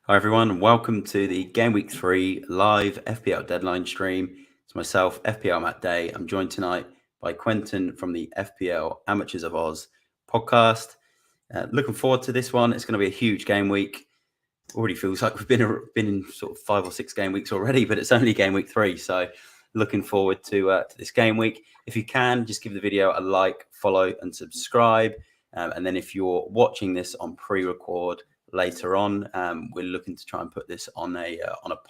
Hi everyone, welcome to the Game Week 3 live FPL deadline stream. It's myself, FPLMattDay. I'm joined tonight by Quentin from the FPL Amateurs of Oz podcast. Looking forward to this one. It's going to be a huge game week. Already feels like we've been in sort of 5 or 6 game weeks already, but it's only Game Week 3. So looking forward to this game week. If you can, just give the video a like, follow and subscribe. And then if you're watching this on pre-record, later on, we're looking to try and put this on a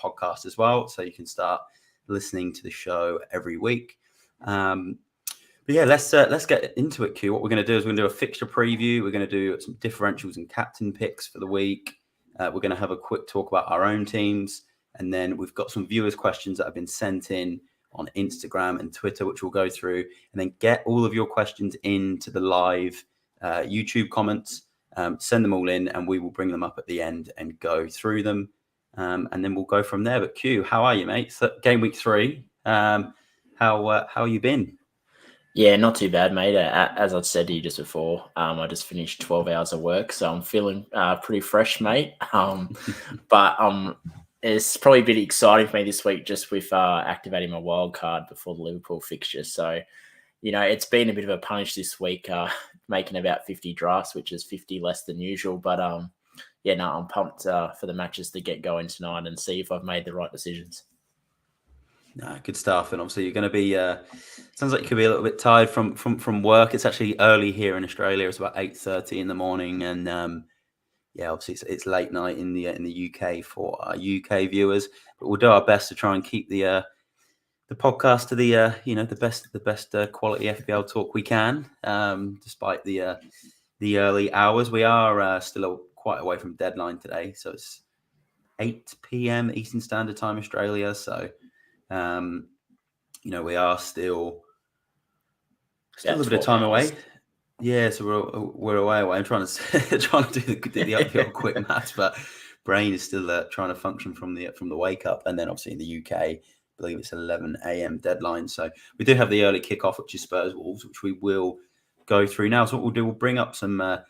podcast as well, so you can start listening to the show every week. But yeah, let's get into it. Q. What we're going to do is we're going to do a fixture preview. We're going to do some differentials and captain picks for the week. We're going to have a quick talk about our own teams, and then we've got some viewers' questions that have been sent in on Instagram and Twitter, which we'll go through, and then get all of your questions into the live YouTube comments. Send them all in and we will bring them up at the end and go through them. And then we'll go from there. But Q, how are you, mate? So, Game Week 3. How you been? Yeah, not too bad, mate. As I said to you just before, I just finished 12 hours of work, so I'm feeling pretty fresh, mate. But it's probably a bit exciting for me this week just with activating my wildcard before the Liverpool fixture. So, it's been a bit of a punish this week, making about 50 drafts, which is 50 less than usual. But I'm pumped for the matches to get going tonight and see if I've made the right decisions. Good stuff. And obviously you're going to be, sounds like you could be a little bit tired from work. It's actually early here in Australia. It's about 8:30 in the morning. And obviously it's late night in the UK for our UK viewers. But we'll do our best to try and keep the podcast to the best quality FPL talk we can, despite the early hours. We are still quite away from deadline today, so it's 8 p.m. Eastern Standard Time Australia. So we are still a bit of time away. Yeah, so we're away. I'm trying to do the quick maths, but brain is still trying to function from the wake up, and then obviously in the UK. I believe it's 11 a.m. deadline. So we do have the early kickoff, which is Spurs Wolves, which we will go through now. So what we'll do, we'll bring up some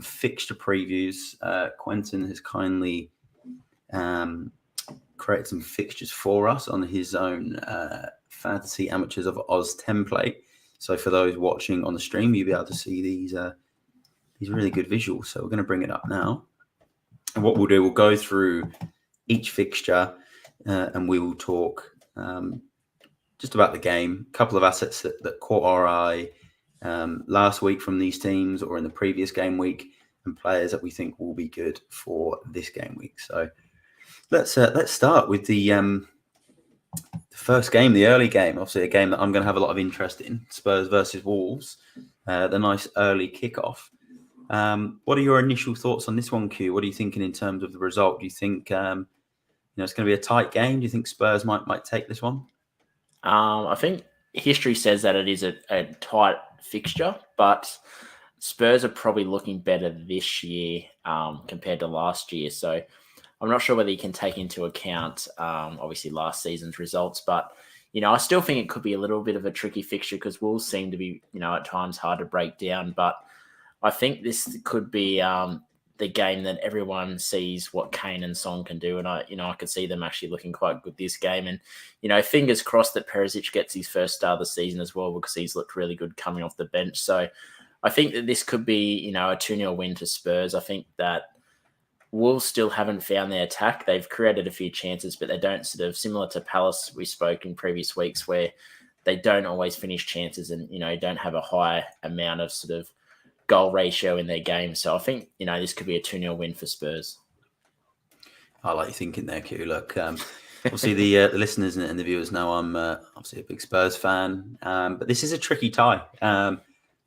fixture previews. Quentin has kindly created some fixtures for us on his own Fantasy Amateurs of Oz template. So for those watching on the stream, you'll be able to see these really good visuals. So we're going to bring it up now. And what we'll do, we'll go through each fixture and we will talk just about the game, a couple of assets that caught our eye last week from these teams or in the previous game week, and players that we think will be good for this game week. So let's start with the first game, the early game. Obviously, a game that I'm going to have a lot of interest in: Spurs versus Wolves. The nice early kickoff. What are your initial thoughts on this one, Q? What are you thinking in terms of the result? Do you think it's going to be a tight game? Do you think Spurs might take this one? I think history says that it is a tight fixture, but Spurs are probably looking better this year compared to last year. So I'm not sure whether you can take into account, obviously, last season's results. But, I still think it could be a little bit of a tricky fixture because Wolves seem to be, at times hard to break down. But I think this could be the game that everyone sees what Kane and Son can do. And I could see them actually looking quite good this game. And, fingers crossed that Perisic gets his first start of the season as well, because he's looked really good coming off the bench. So I think that this could be, a 2-0 win to Spurs. I think that Wolves still haven't found their attack. They've created a few chances, but they don't similar to Palace, we spoke in previous weeks, where they don't always finish chances and, don't have a high amount of goal ratio in their game. So I think, this could be a 2-0 win for Spurs. I like your thinking there, Q. Look, obviously the listeners and the viewers know I'm obviously a big Spurs fan, but this is a tricky tie.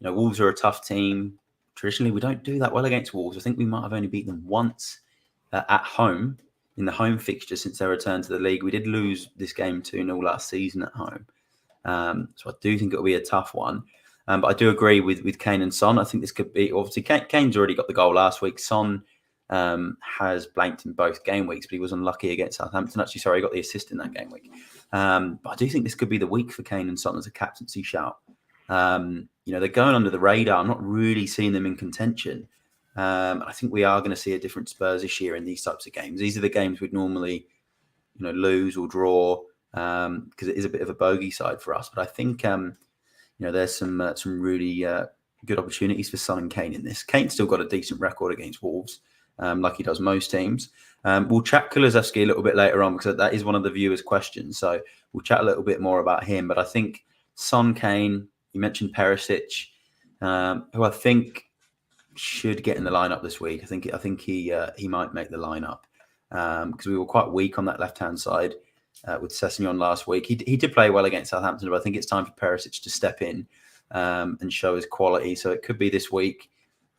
Wolves are a tough team. Traditionally, we don't do that well against Wolves. I think we might have only beaten them once at home in the home fixture since their return to the league. We did lose this game 2-0 last season at home. So I do think it'll be a tough one. But I do agree with Kane and Son. I think this could be, obviously, Kane's already got the goal last week. Son has blanked in both game weeks, but he was unlucky against Southampton. Actually, sorry, he got the assist in that game week. But I do think this could be the week for Kane and Son as a captaincy shout. They're going under the radar. I'm not really seeing them in contention. I think we are going to see a different Spurs this year in these types of games. These are the games we'd normally, lose or draw because it is a bit of a bogey side for us. But I think, there's some really good opportunities for Son and Kane in this. Kane's still got a decent record against Wolves, like he does most teams. We'll chat Kulusevski a little bit later on because that is one of the viewers' questions. So we'll chat a little bit more about him. But I think Son, Kane, you mentioned Perisic, who I think should get in the lineup this week. I think he might make the lineup because we were quite weak on that left-hand side with Sessegnon last week. He did play well against Southampton, but I think it's time for Perisic to step in and show his quality. So it could be this week.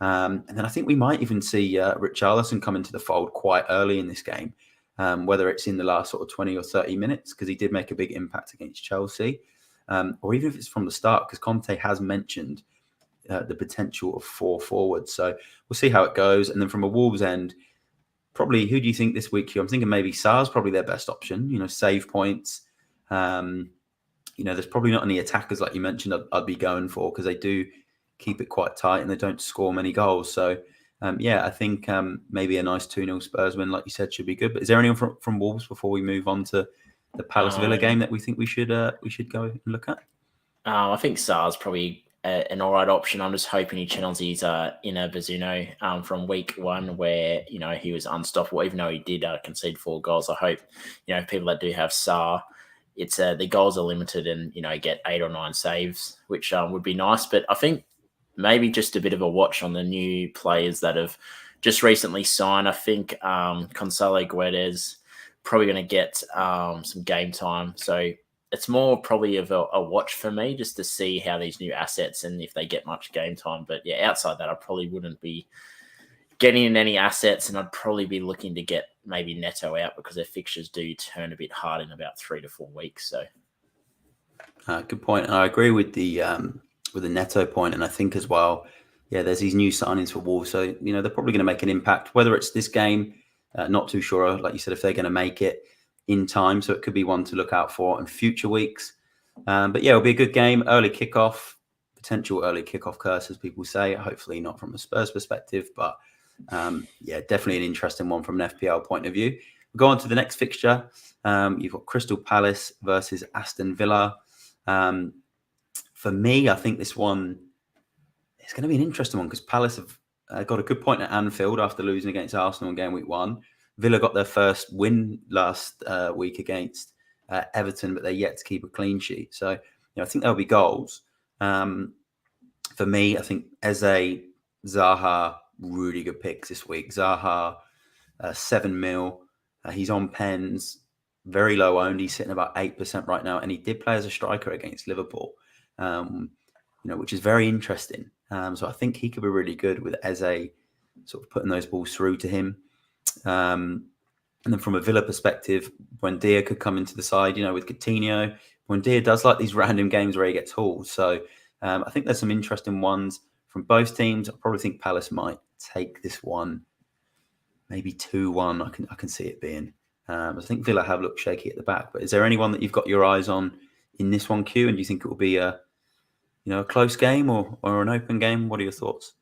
And then I think we might even see Richarlison come into the fold quite early in this game, whether it's in the last sort of 20 or 30 minutes, because he did make a big impact against Chelsea, or even if it's from the start, because Conte has mentioned the potential of 4 forwards. So we'll see how it goes. And then from a Wolves end, probably who do you think this week? I'm thinking maybe Sarr's probably their best option, save points. There's probably not any attackers like you mentioned I'd be going for because they do keep it quite tight and they don't score many goals. So, I think maybe a nice 2-0 Spurs win, like you said, should be good. But is there anyone from Wolves before we move on to the Palace Villa game that we think we should go and look at? I think Sarr's probably an all right option. I'm just hoping he channels his inner Bazzuno from week 1 where, he was unstoppable, even though he did concede 4 goals. I hope, people that do have Sarr, it's the goals are limited and, get 8 or 9 saves, which would be nice. But I think maybe just a bit of a watch on the new players that have just recently signed. I think Gonzalo Guedes probably going to get some game time. So it's more probably of a watch for me just to see how these new assets and if they get much game time. But yeah, outside that, I probably wouldn't be getting in any assets and I'd probably be looking to get maybe Neto out because their fixtures do turn a bit hard in about 3 to 4 weeks. So good point. And I agree with the Neto point. And I think as well, there's these new signings for Wolves. So, they're probably going to make an impact, whether it's this game, not too sure, like you said, if they're going to make it in time. So it could be one to look out for in future weeks. But it'll be a good game. Early kickoff, potential early kickoff curse, as people say. Hopefully not from a Spurs perspective, but definitely an interesting one from an FPL point of view. We'll go on to the next fixture. You've got Crystal Palace versus Aston Villa. For me, I think this one is going to be an interesting one because Palace have got a good point at Anfield after losing against Arsenal in game week 1. Villa got their first win last week against Everton, but they're yet to keep a clean sheet. So, I think there'll be goals. For me, I think Eze, Zaha, really good picks this week. Zaha, 7 mil. He's on pens, very low owned. He's sitting about 8% right now, and he did play as a striker against Liverpool, which is very interesting. So I think he could be really good with Eze sort of putting those balls through to him. And then from a Villa perspective, Buendia could come into the side, with Coutinho. Buendia does like these random games where he gets hauled. So I think there's some interesting ones from both teams. I probably think Palace might take this one, maybe 2-1. I can see it being. I think Villa have looked shaky at the back. But is there anyone that you've got your eyes on in this one, Q? And do you think it will be a close game or an open game? What are your thoughts?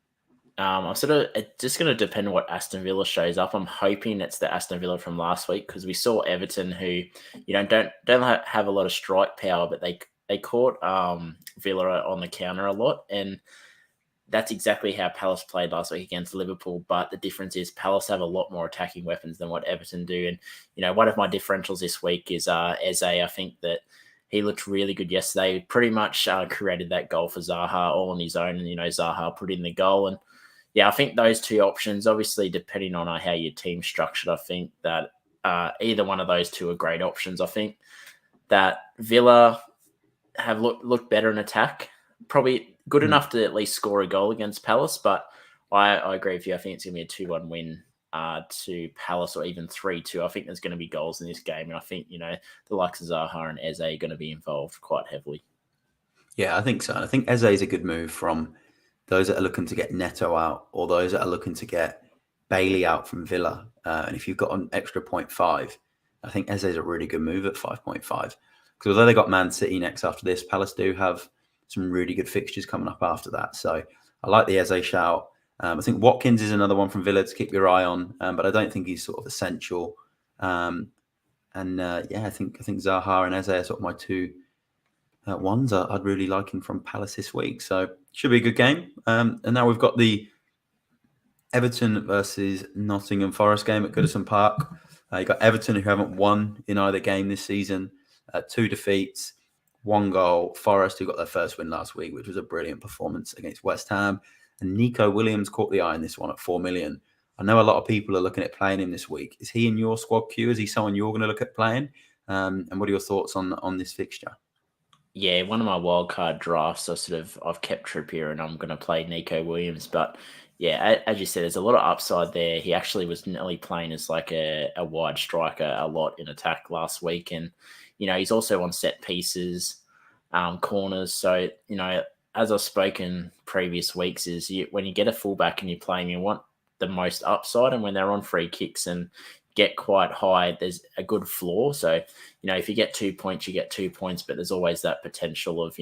I'm it's just going to depend on what Aston Villa shows up. I'm hoping it's the Aston Villa from last week because we saw Everton, who don't have a lot of strike power, but they caught Villa on the counter a lot, and that's exactly how Palace played last week against Liverpool. But the difference is Palace have a lot more attacking weapons than what Everton do, and one of my differentials this week is Eze. I think that he looked really good yesterday. Pretty much created that goal for Zaha all on his own, and Zaha put in the goal and. Yeah, I think those 2 options, obviously, depending on how your team's structured, I think that either one of those 2 are great options. I think that Villa have looked better in attack, probably good enough to at least score a goal against Palace, but I agree with you. I think it's going to be a 2-1 win to Palace or even 3-2. I think there's going to be goals in this game, and I think, the likes of Zaha and Eze are going to be involved quite heavily. Yeah, I think so. I think Eze is a good move from those that are looking to get Neto out or those that are looking to get Bailey out from Villa. And if you've got an extra 0.5, I think Eze is a really good move at 5.5. Because although they got Man City next after this, Palace do have some really good fixtures coming up after that. So I like the Eze shout. I think Watkins is another one from Villa to keep your eye on, but I don't think he's sort of essential. I think Zaha and Eze are sort of my two ones I'd really like him from Palace this week. So should be a good game. And now we've got the Everton versus Nottingham Forest game at Goodison Park. You got Everton who haven't won in either game this season. 2 defeats, 1 goal. Forest who got their first win last week, which was a brilliant performance against West Ham. And Nico Williams caught the eye in this one at 4 million. I know a lot of people are looking at playing him this week. Is he in your squad queue? Is he someone you're going to look at playing? And what are your thoughts on this fixture? Yeah, one of my wildcard drafts, I've kept Trippier and I'm going to play Nico Williams. But yeah, as you said, there's a lot of upside there. He actually was nearly playing as like a wide striker a lot in attack last week. And, he's also on set pieces, corners. So, as I've spoken previous weeks is when you get a fullback and you play him, you want the most upside. And when they're on free kicks and get quite high, there's a good floor. So, if you get 2 points, you get 2 points, but there's always that potential of,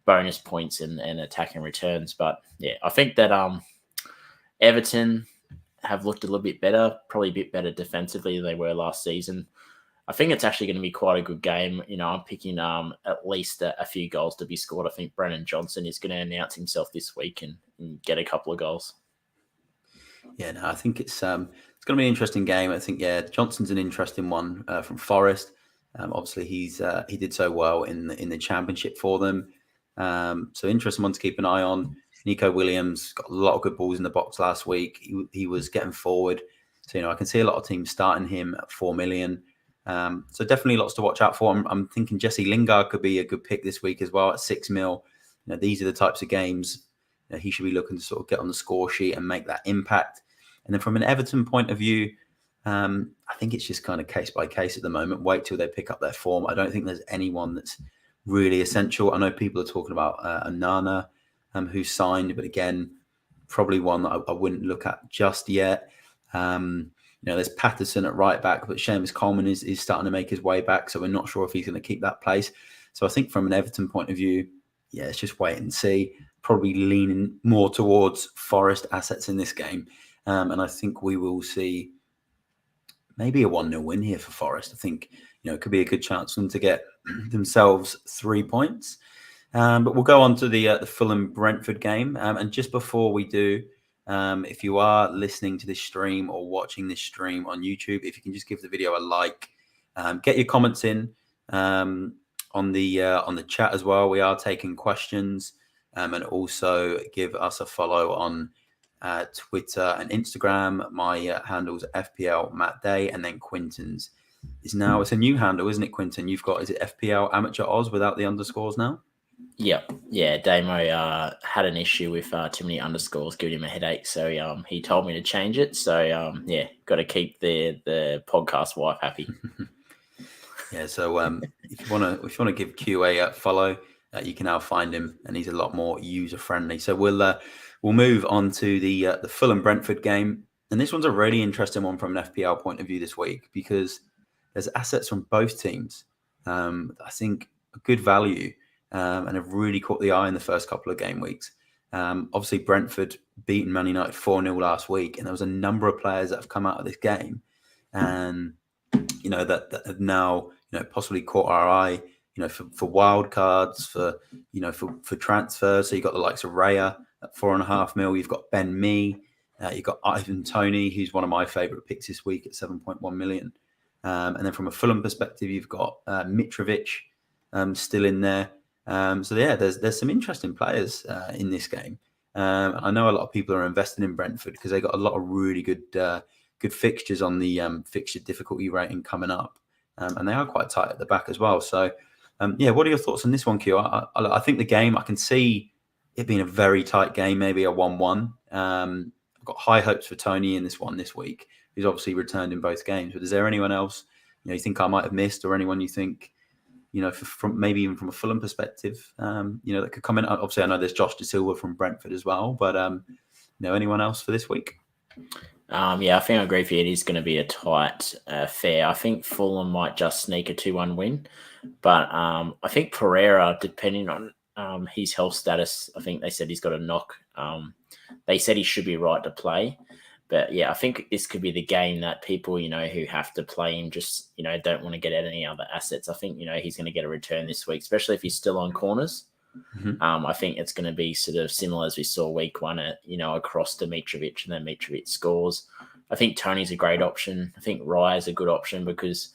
bonus points and attacking returns. But yeah, I think that Everton have looked a little bit better, probably a bit better defensively than they were last season. I think it's actually going to be quite a good game. I'm picking at least a few goals to be scored. I think Brennan Johnson is going to announce himself this week and get a couple of goals. Yeah, no, I think it's going to be an interesting game. I think, Johnson's an interesting one from Forest. Obviously, he did so well in the Championship for them. So interesting one to keep an eye on. Nico Williams got a lot of good balls in the box last week. He was getting forward. So, I can see a lot of teams starting him at 4 million. So definitely lots to watch out for. I'm thinking Jesse Lingard could be a good pick this week as well at 6 mil. These are the types of games he should be looking to sort of get on the score sheet and make that impact. And then from an Everton point of view, I think it's just kind of case by case at the moment. Wait till they pick up their form. I don't think there's anyone that's really essential. I know people are talking about Onana, who's signed, but again, probably one that I wouldn't look at just yet. There's Patterson at right back, but Seamus Coleman is starting to make his way back, so we're not sure if he's going to keep that place. So I think from an Everton point of view, it's just wait and see. Probably leaning more towards Forest assets in this game. And I think we will see maybe a 1-0 win here for Forest. I think, it could be a good chance for them to get themselves 3 points. But we'll go on to the Fulham-Brentford game. And just before we do, if you are listening to this stream or watching this stream on YouTube, if you can just give the video a like, get your comments in on the chat as well. We are taking questions, and also give us a follow on Twitter and Instagram. My handle's FPLMattDay, and then Quentin's it's a new handle, isn't it, Quentin? You've got, is it FPL Amateur Oz without the underscores now? Yeah, Damo had an issue with too many underscores, giving him a headache. So he told me to change it. So got to keep the podcast wife happy. So if you want to give Q a follow, you can now find him, and he's a lot more user friendly. So we'll move on to the Fulham Brentford game, and this one's a really interesting one from an FPL point of view this week because there's assets from both teams. I think a good value. And have really caught the eye in the first couple of game weeks. Obviously, Brentford beaten Man United 4-0 last week, and there was a number of players that have come out of this game, and that have now possibly caught our eye. For wild cards, for transfers. So you got the likes of Raya at 4.5 mil. You've got Ben Mee. You've got Ivan Toney, who's one of my favourite picks this week at 7.1 million. And then from a Fulham perspective, you've got Mitrovic still in there. There's some interesting players in this game. I know a lot of people are investing in Brentford because they got a lot of really good fixtures on the fixture difficulty rating coming up, and they are quite tight at the back as well. So, what are your thoughts on this one, Q? I think the game, I can see it being a very tight game, maybe a 1-1. I've got high hopes for Tony in this one this week, who's obviously returned in both games. But is there anyone else you think I might have missed, or anyone you think? From maybe even from a Fulham perspective, that could come in. Obviously, I know there's Josh De Silva from Brentford as well, but anyone else for this week? I think I agree with you. It is going to be a tight affair. I think Fulham might just sneak a 2-1 win, but I think Pereira, depending on his health status. I think they said he's got a knock. They said he should be right to play. But yeah, I think this could be the game that people, who have to play him just, don't want to get at any other assets. I think, he's going to get a return this week, especially if he's still on corners. Mhm. I think it's going to be sort of similar as we saw week one at, across to Mitrovic, and then Mitrovic scores. I think Tony's a great option. I think Raya's a good option because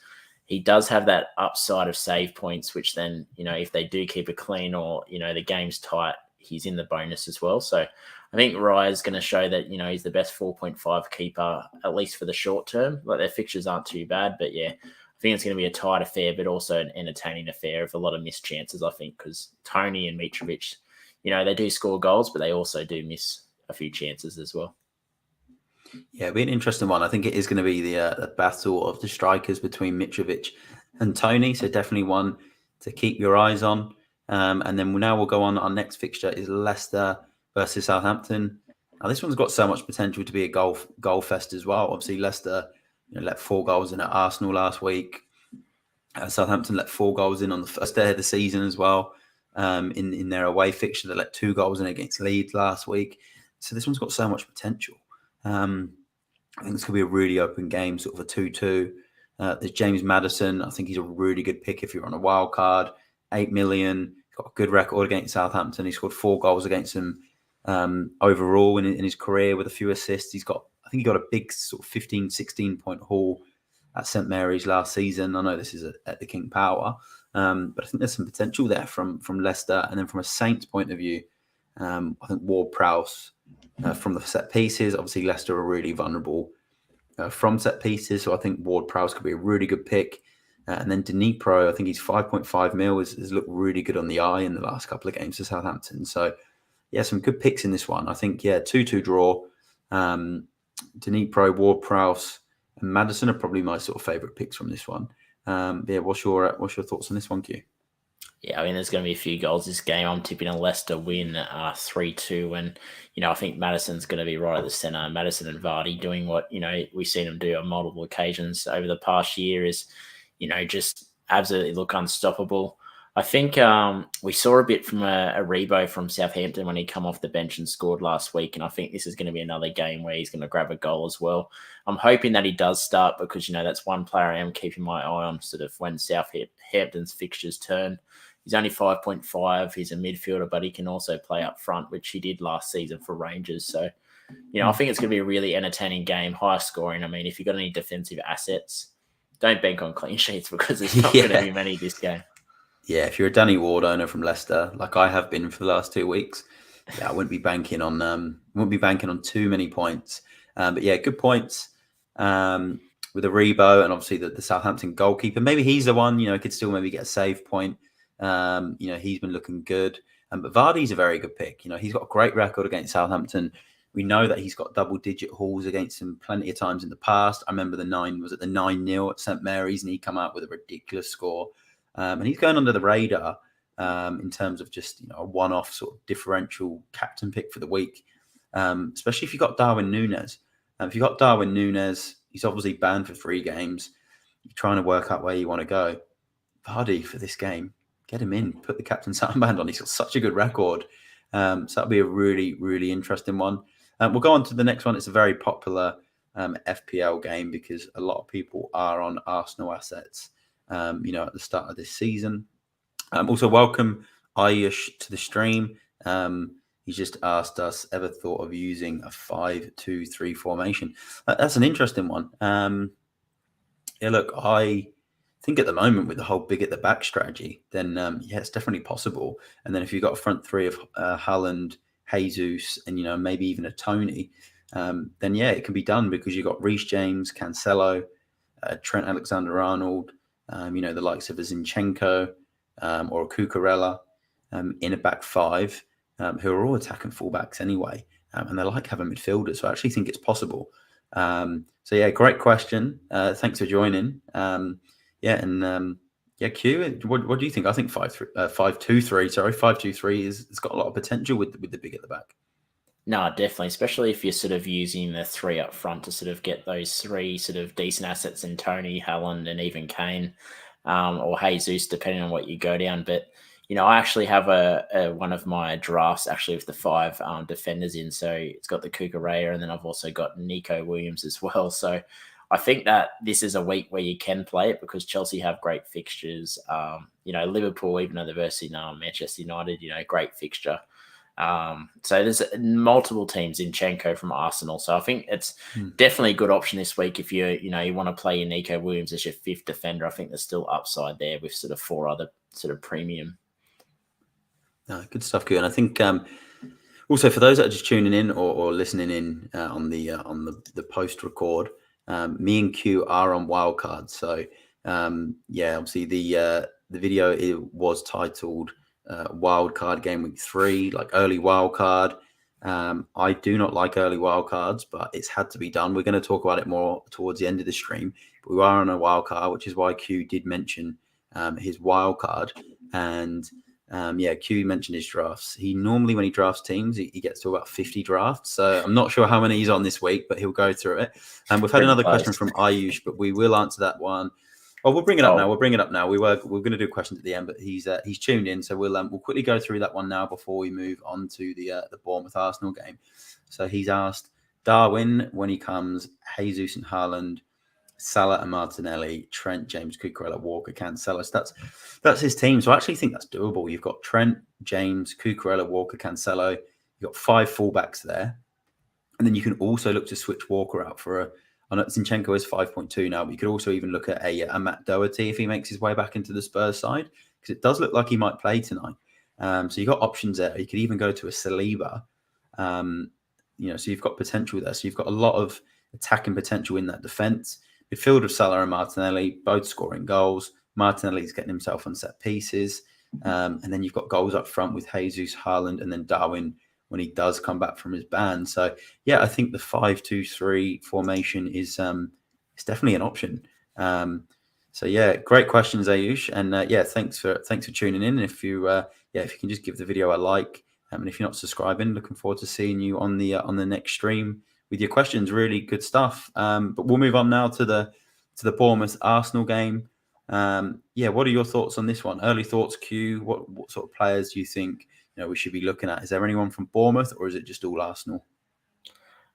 he does have that upside of save points, which then, if they do keep it clean or, the game's tight, he's in the bonus as well. So I think Raya's going to show that, he's the best 4.5 keeper, at least for the short term. Like, their fixtures aren't too bad, but yeah, I think it's going to be a tight affair, but also an entertaining affair with a lot of missed chances, I think, because Tony and Mitrovic, they do score goals, but they also do miss a few chances as well. Yeah, it'll be an interesting one. I think it is going to be the battle of the strikers between Mitrovic and Tony. So definitely one to keep your eyes on. And then now we'll go on. Our next fixture is Leicester versus Southampton. Now, this one's got so much potential to be a goal fest as well. Obviously, Leicester let 4 goals in at Arsenal last week. Southampton let 4 goals in on the first day of the season as well. In their away fixture, they let 2 goals in against Leeds last week. So this one's got so much potential. I think this could be a really open game, sort of a 2-2. There's James Maddison. I think he's a really good pick if you're on a wild card. 8 million. He's got a good record against Southampton. He scored 4 goals against them overall in his career with a few assists. I think he got a big sort of 15, 16 point haul at St Mary's last season. I know this is at the King Power, but I think there's some potential there from Leicester. And then from a Saints point of view, I think Ward-Prowse from the set pieces. Obviously, Leicester are really vulnerable from set pieces, so I think Ward-Prowse could be a really good pick. And then Dnipro, I think he's 5.5 mil, has looked really good on the eye in the last couple of games for Southampton. So, yeah, some good picks in this one. I think, 2-2 draw. Dnipro, Ward-Prowse, and Maddison are probably my sort of favourite picks from this one. What's your thoughts on this one, Q? Yeah, I mean, there's going to be a few goals this game. I'm tipping a Leicester win 3-2. And, I think Maddison's going to be right at the centre. Maddison and Vardy doing what, we've seen them do on multiple occasions over the past year is, just absolutely look unstoppable. I think we saw a bit from a Rebo from Southampton when he come off the bench and scored last week. And I think this is going to be another game where he's going to grab a goal as well. I'm hoping that he does start because, that's one player I am keeping my eye on sort of when Southampton's fixtures turn. He's only 5.5. He's a midfielder, but he can also play up front, which he did last season for Rangers. So, I think it's going to be a really entertaining game, high scoring. I mean, if you've got any defensive assets, don't bank on clean sheets because there's not going to be many this game. Yeah, if you're a Danny Ward owner from Leicester, like I have been for the last 2 weeks, I wouldn't be banking on too many points. But yeah, good points with a Rebo and obviously the Southampton goalkeeper. Maybe he's the one, could still maybe get a save point. He's been looking good. But Vardy's a very good pick. He's got a great record against Southampton. We know that he's got double-digit hauls against him plenty of times in the past. I remember the 9-0 at St Mary's, and he come out with a ridiculous score. And he's going under the radar in terms of just a one-off sort of differential captain pick for the week, especially if you've got Darwin Núñez. If you've got Darwin Núñez, he's obviously banned for 3 games. You're trying to work out where you want to go. Vardy for this game, get him in, put the captain's armband on. He's got such a good record. So that'll be a really, really interesting one. We'll go on to the next one. It's a very popular FPL game because a lot of people are on Arsenal assets, at the start of this season. Also, welcome Ayush to the stream. He's just asked us, ever thought of using a 5-2-3 formation? That's an interesting one. Look, I think at the moment with the whole big at the back strategy, then it's definitely possible. And then if you've got a front 3 of Haaland, Jesus, and maybe even a Tony, then it can be done because you've got Reece James, Cancelo, Trent Alexander-Arnold, the likes of a Zinchenko or a Cucurella in a back 5, who are all attacking fullbacks anyway, and they like having midfielders. So I actually think it's possible. Great question. Thanks for joining. Q, what do you think? I think 5-2-3 has got a lot of potential with the big at the back. No, definitely, especially if you're sort of using the 3 up front to sort of get those 3 sort of decent assets in Tony, Haaland, and even Kane, or Jesus, depending on what you go down. But, I actually have one of my drafts actually with the 5 defenders in. So it's got the Kukurea, and then I've also got Nico Williams as well. So I think that this is a week where you can play it because Chelsea have great fixtures. Liverpool, even though they're versing Manchester United, great fixture. So there's multiple teams in Zinchenko from Arsenal. So I think it's definitely a good option this week if you want to play your Nico Williams as your 5th defender. I think there's still upside there with sort of 4 other sort of premium. Good stuff, Q. And I think also for those that are just tuning in or listening in on the post record, me and Q are on Wildcard. So obviously the video was titled Wildcard Game Week 3, like early wildcard. I do not like early wildcards, but it's had to be done. We're going to talk about it more towards the end of the stream. But we are on a wildcard, which is why Q did mention his wildcard. And Q mentioned his drafts. He normally, when he drafts teams, he gets to about 50 drafts. So I'm not sure how many he's on this week, but he'll go through it. And we've had another question from Ayush, but we will answer that one. Oh, we'll bring it up now. We'll bring it up now. We're going to do questions at the end, but he's tuned in, so we'll quickly go through that one now before we move on to the Bournemouth Arsenal game. So he's asked Darwin when he comes, Jesus and Haaland, Salah and Martinelli, Trent, James, Cucurella, Walker, Cancelo. So that's his team. So I actually think that's doable. You've got Trent, James, Cucurella, Walker, Cancelo. You've got 5 fullbacks there, and then you can also look to switch Walker out for I know Zinchenko is 5.2 now, but you could also even look at a Matt Doherty if he makes his way back into the Spurs side, because it does look like he might play tonight. So you've got options there. You could even go to a Saliba. So you've got potential there. So you've got a lot of attacking potential in that defence. Midfield of Salah and Martinelli, both scoring goals. Martinelli's getting himself on set pieces. And then you've got goals up front with Jesus, Haaland, and then Darwin when he does come back from his ban. So, I think the 5-2-3 formation is definitely an option. Great questions, Ayush. And thanks for tuning in. If you can just give the video a like, and if you're not subscribing, looking forward to seeing you on the next stream with your questions. Really good stuff. But we'll move on now to the Bournemouth Arsenal game. What are your thoughts on this one? Early thoughts, Q. What sort of players do you think we should be looking at? Is there anyone from Bournemouth, or is it just all Arsenal?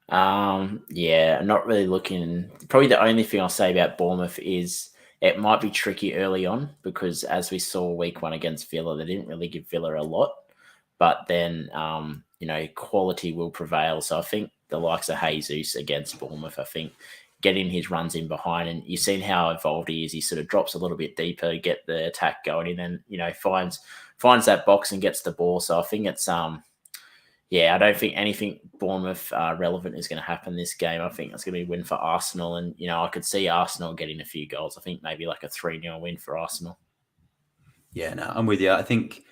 I'm not really looking. Probably the only thing I'll say about Bournemouth is it might be tricky early on because, as we saw week 1 against Villa, they didn't really give Villa a lot. But then, quality will prevail. So I think the likes of Jesus against Bournemouth, I think getting his runs in behind, and you've seen how involved he is. He sort of drops a little bit deeper, get the attack going, and then, finds that box and gets the ball. So I think it's, I don't think anything Bournemouth relevant is going to happen this game. I think it's going to be a win for Arsenal. And, I could see Arsenal getting a few goals. I think maybe like a 3-0 win for Arsenal. Yeah, no, I'm with you. I think,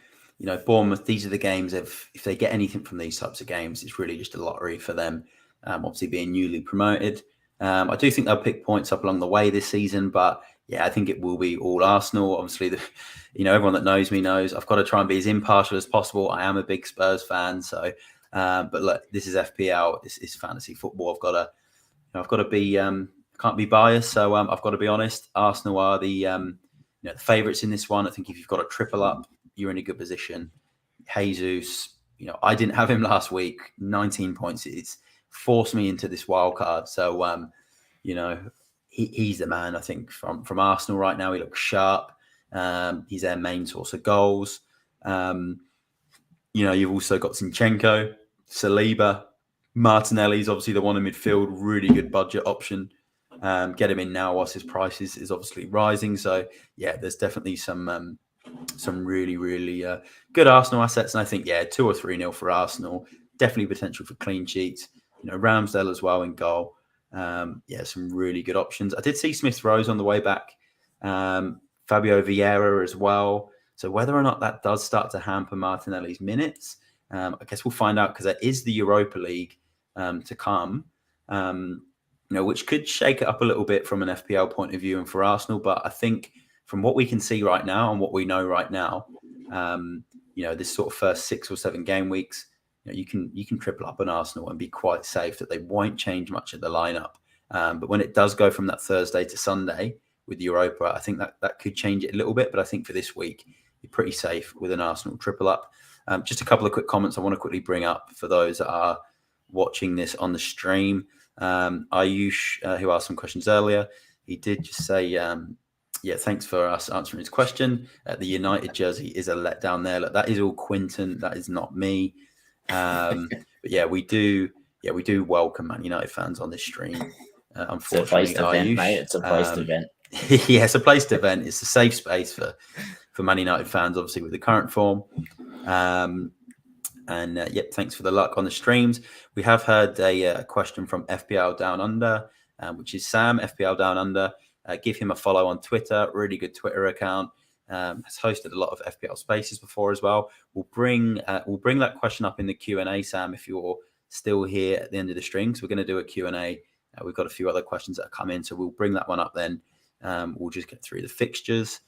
Bournemouth, these are the games if they get anything from these types of games, it's really just a lottery for them, obviously being newly promoted. I do think they'll pick points up along the way this season, but I think it will be all Arsenal. Obviously, everyone that knows me knows I've got to try and be as impartial as possible. I am a big Spurs fan, so but look, this is FPL, this is fantasy football. I've got to be can't be biased, so I've got to be honest. Arsenal are the the favourites in this one. I think if you've got a triple up, you're in a good position. Jesus, I didn't have him last week. 19 points. It's forced me into this wild card. So, he's the man, I think, from Arsenal right now. He looks sharp. He's their main source of goals. You've also got Zinchenko, Saliba, Martinelli's obviously the one in midfield, really good budget option. Get him in now whilst his price is obviously rising. So, there's definitely some really, really good Arsenal assets. And I think, 2 or 3-0 for Arsenal. Definitely potential for clean sheets. Ramsdale as well in goal. Some really good options. I did see Smith-Rowe on the way back. Fabio Vieira as well. So whether or not that does start to hamper Martinelli's minutes, I guess we'll find out because there is the Europa League to come, which could shake it up a little bit from an FPL point of view and for Arsenal. But I think from what we can see right now and what we know right now, this sort of first 6 or 7 game weeks, you can triple up on Arsenal and be quite safe that they won't change much of the lineup. But when it does go from that Thursday to Sunday with Europa, I think that could change it a little bit. But I think for this week, you're pretty safe with an Arsenal triple up. Just a couple of quick comments I want to quickly bring up for those that are watching this on the stream. Ayush, who asked some questions earlier, he did just say, yeah, thanks for us answering his question. The United jersey is a letdown there. Look, that is all Quentin. That is not me. But yeah, we do welcome Man United fans on this stream. Unfortunately, it's a placed event, mate. It's a placed event. Yeah, it's a placed event. It's a safe space for Man United fans, obviously, with the current form. Thanks for the luck on the streams. We have heard a question from FPL Down Under, which is Sam, FPL Down Under. Give him a follow on Twitter. Really good Twitter account. Has hosted a lot of FPL spaces before as well. We'll bring that question up in the Q&A, Sam, if you're still here at the end of the stream. So we're going to do a Q&A. We've got a few other questions that have come in, so we'll bring that one up then. We'll just get through the fixtures.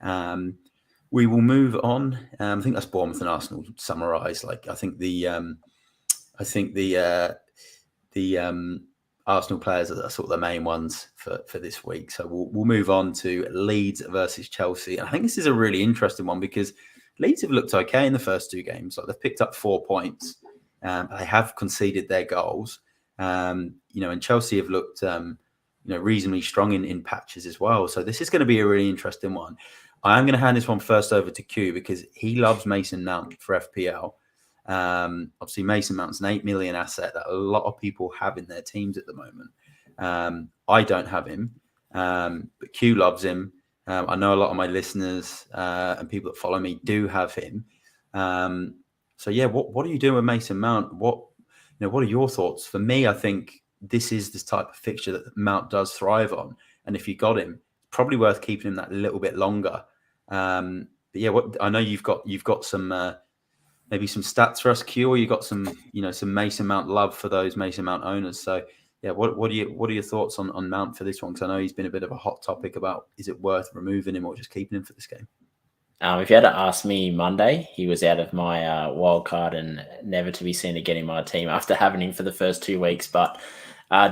We will move on. I think that's Bournemouth and Arsenal summarised. Like I think the Arsenal players are sort of the main ones for this week. So we'll move on to Leeds versus Chelsea. And I think this is a really interesting one because Leeds have looked okay in the first two games. Like they've picked up 4 points. They have conceded their goals. And Chelsea have looked reasonably strong in patches as well. So this is going to be a really interesting one. I am going to hand this one first over to Q because he loves Mason Mount for FPL. Obviously, Mason Mount's an 8 million asset that a lot of people have in their teams at the moment. I don't have him, but Q loves him. I know a lot of my listeners and people that follow me do have him. So yeah, what are you doing with Mason Mount? What are your thoughts? For me, I think this is the type of fixture that Mount does thrive on, and if you got him, probably worth keeping him that little bit longer. But yeah, I know you've got some. Maybe some stats for us, Q, or you got some Mason Mount love for those Mason Mount owners. So, yeah, what are your thoughts on Mount for this one? Because I know he's been a bit of a hot topic about is it worth removing him or just keeping him for this game? If you had to ask me Monday, he was out of my wildcard and never to be seen again in my team after having him for the first 2 weeks. But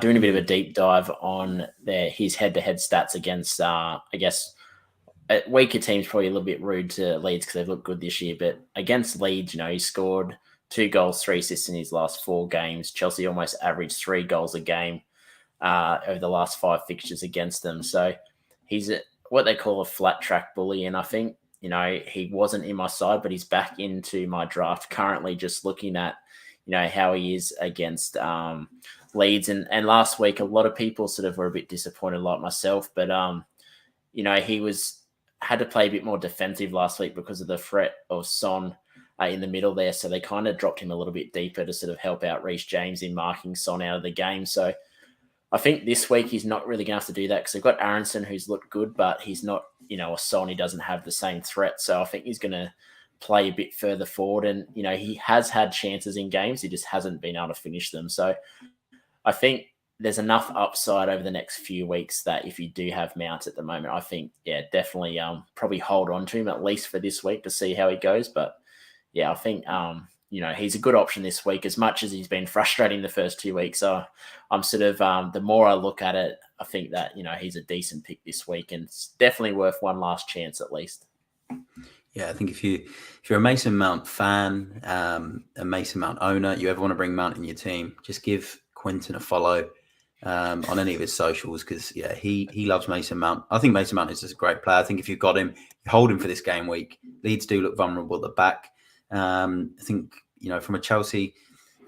doing a bit of a deep dive on his head-to-head stats against, I guess, weaker teams, probably a little bit rude to Leeds because they've looked good this year. But against Leeds, he scored 2 goals, 3 assists in his last 4 games. Chelsea almost averaged 3 goals a game over the last 5 fixtures against them. So he's what they call a flat track bully. And I think, he wasn't in my side, but he's back into my draft currently, just looking at, how he is against Leeds. And last week, a lot of people sort of were a bit disappointed like myself. But, he had to play a bit more defensive last week because of the threat of Son in the middle there. So they kind of dropped him a little bit deeper to sort of help out Reece James in marking Son out of the game. So I think this week he's not really going to have to do that because they've got Aronson who's looked good, but he's not, a Son. He doesn't have the same threat. So I think he's going to play a bit further forward. And, he has had chances in games. He just hasn't been able to finish them. So I think there's enough upside over the next few weeks that if you do have Mount at the moment, I think, yeah, definitely probably hold on to him at least for this week to see how he goes. But yeah, I think, he's a good option this week as much as he's been frustrating the first 2 weeks. So I'm sort of, the more I look at it, I think that, he's a decent pick this week and it's definitely worth one last chance at least. Yeah, I think if you're a Mason Mount fan, a Mason Mount owner, you ever want to bring Mount in your team, just give Quentin a follow on any of his socials because yeah, he loves Mason Mount. I think Mason Mount is just a great player. I think if you've got him, you hold him for this game week. Leeds do look vulnerable at the back. I think from a Chelsea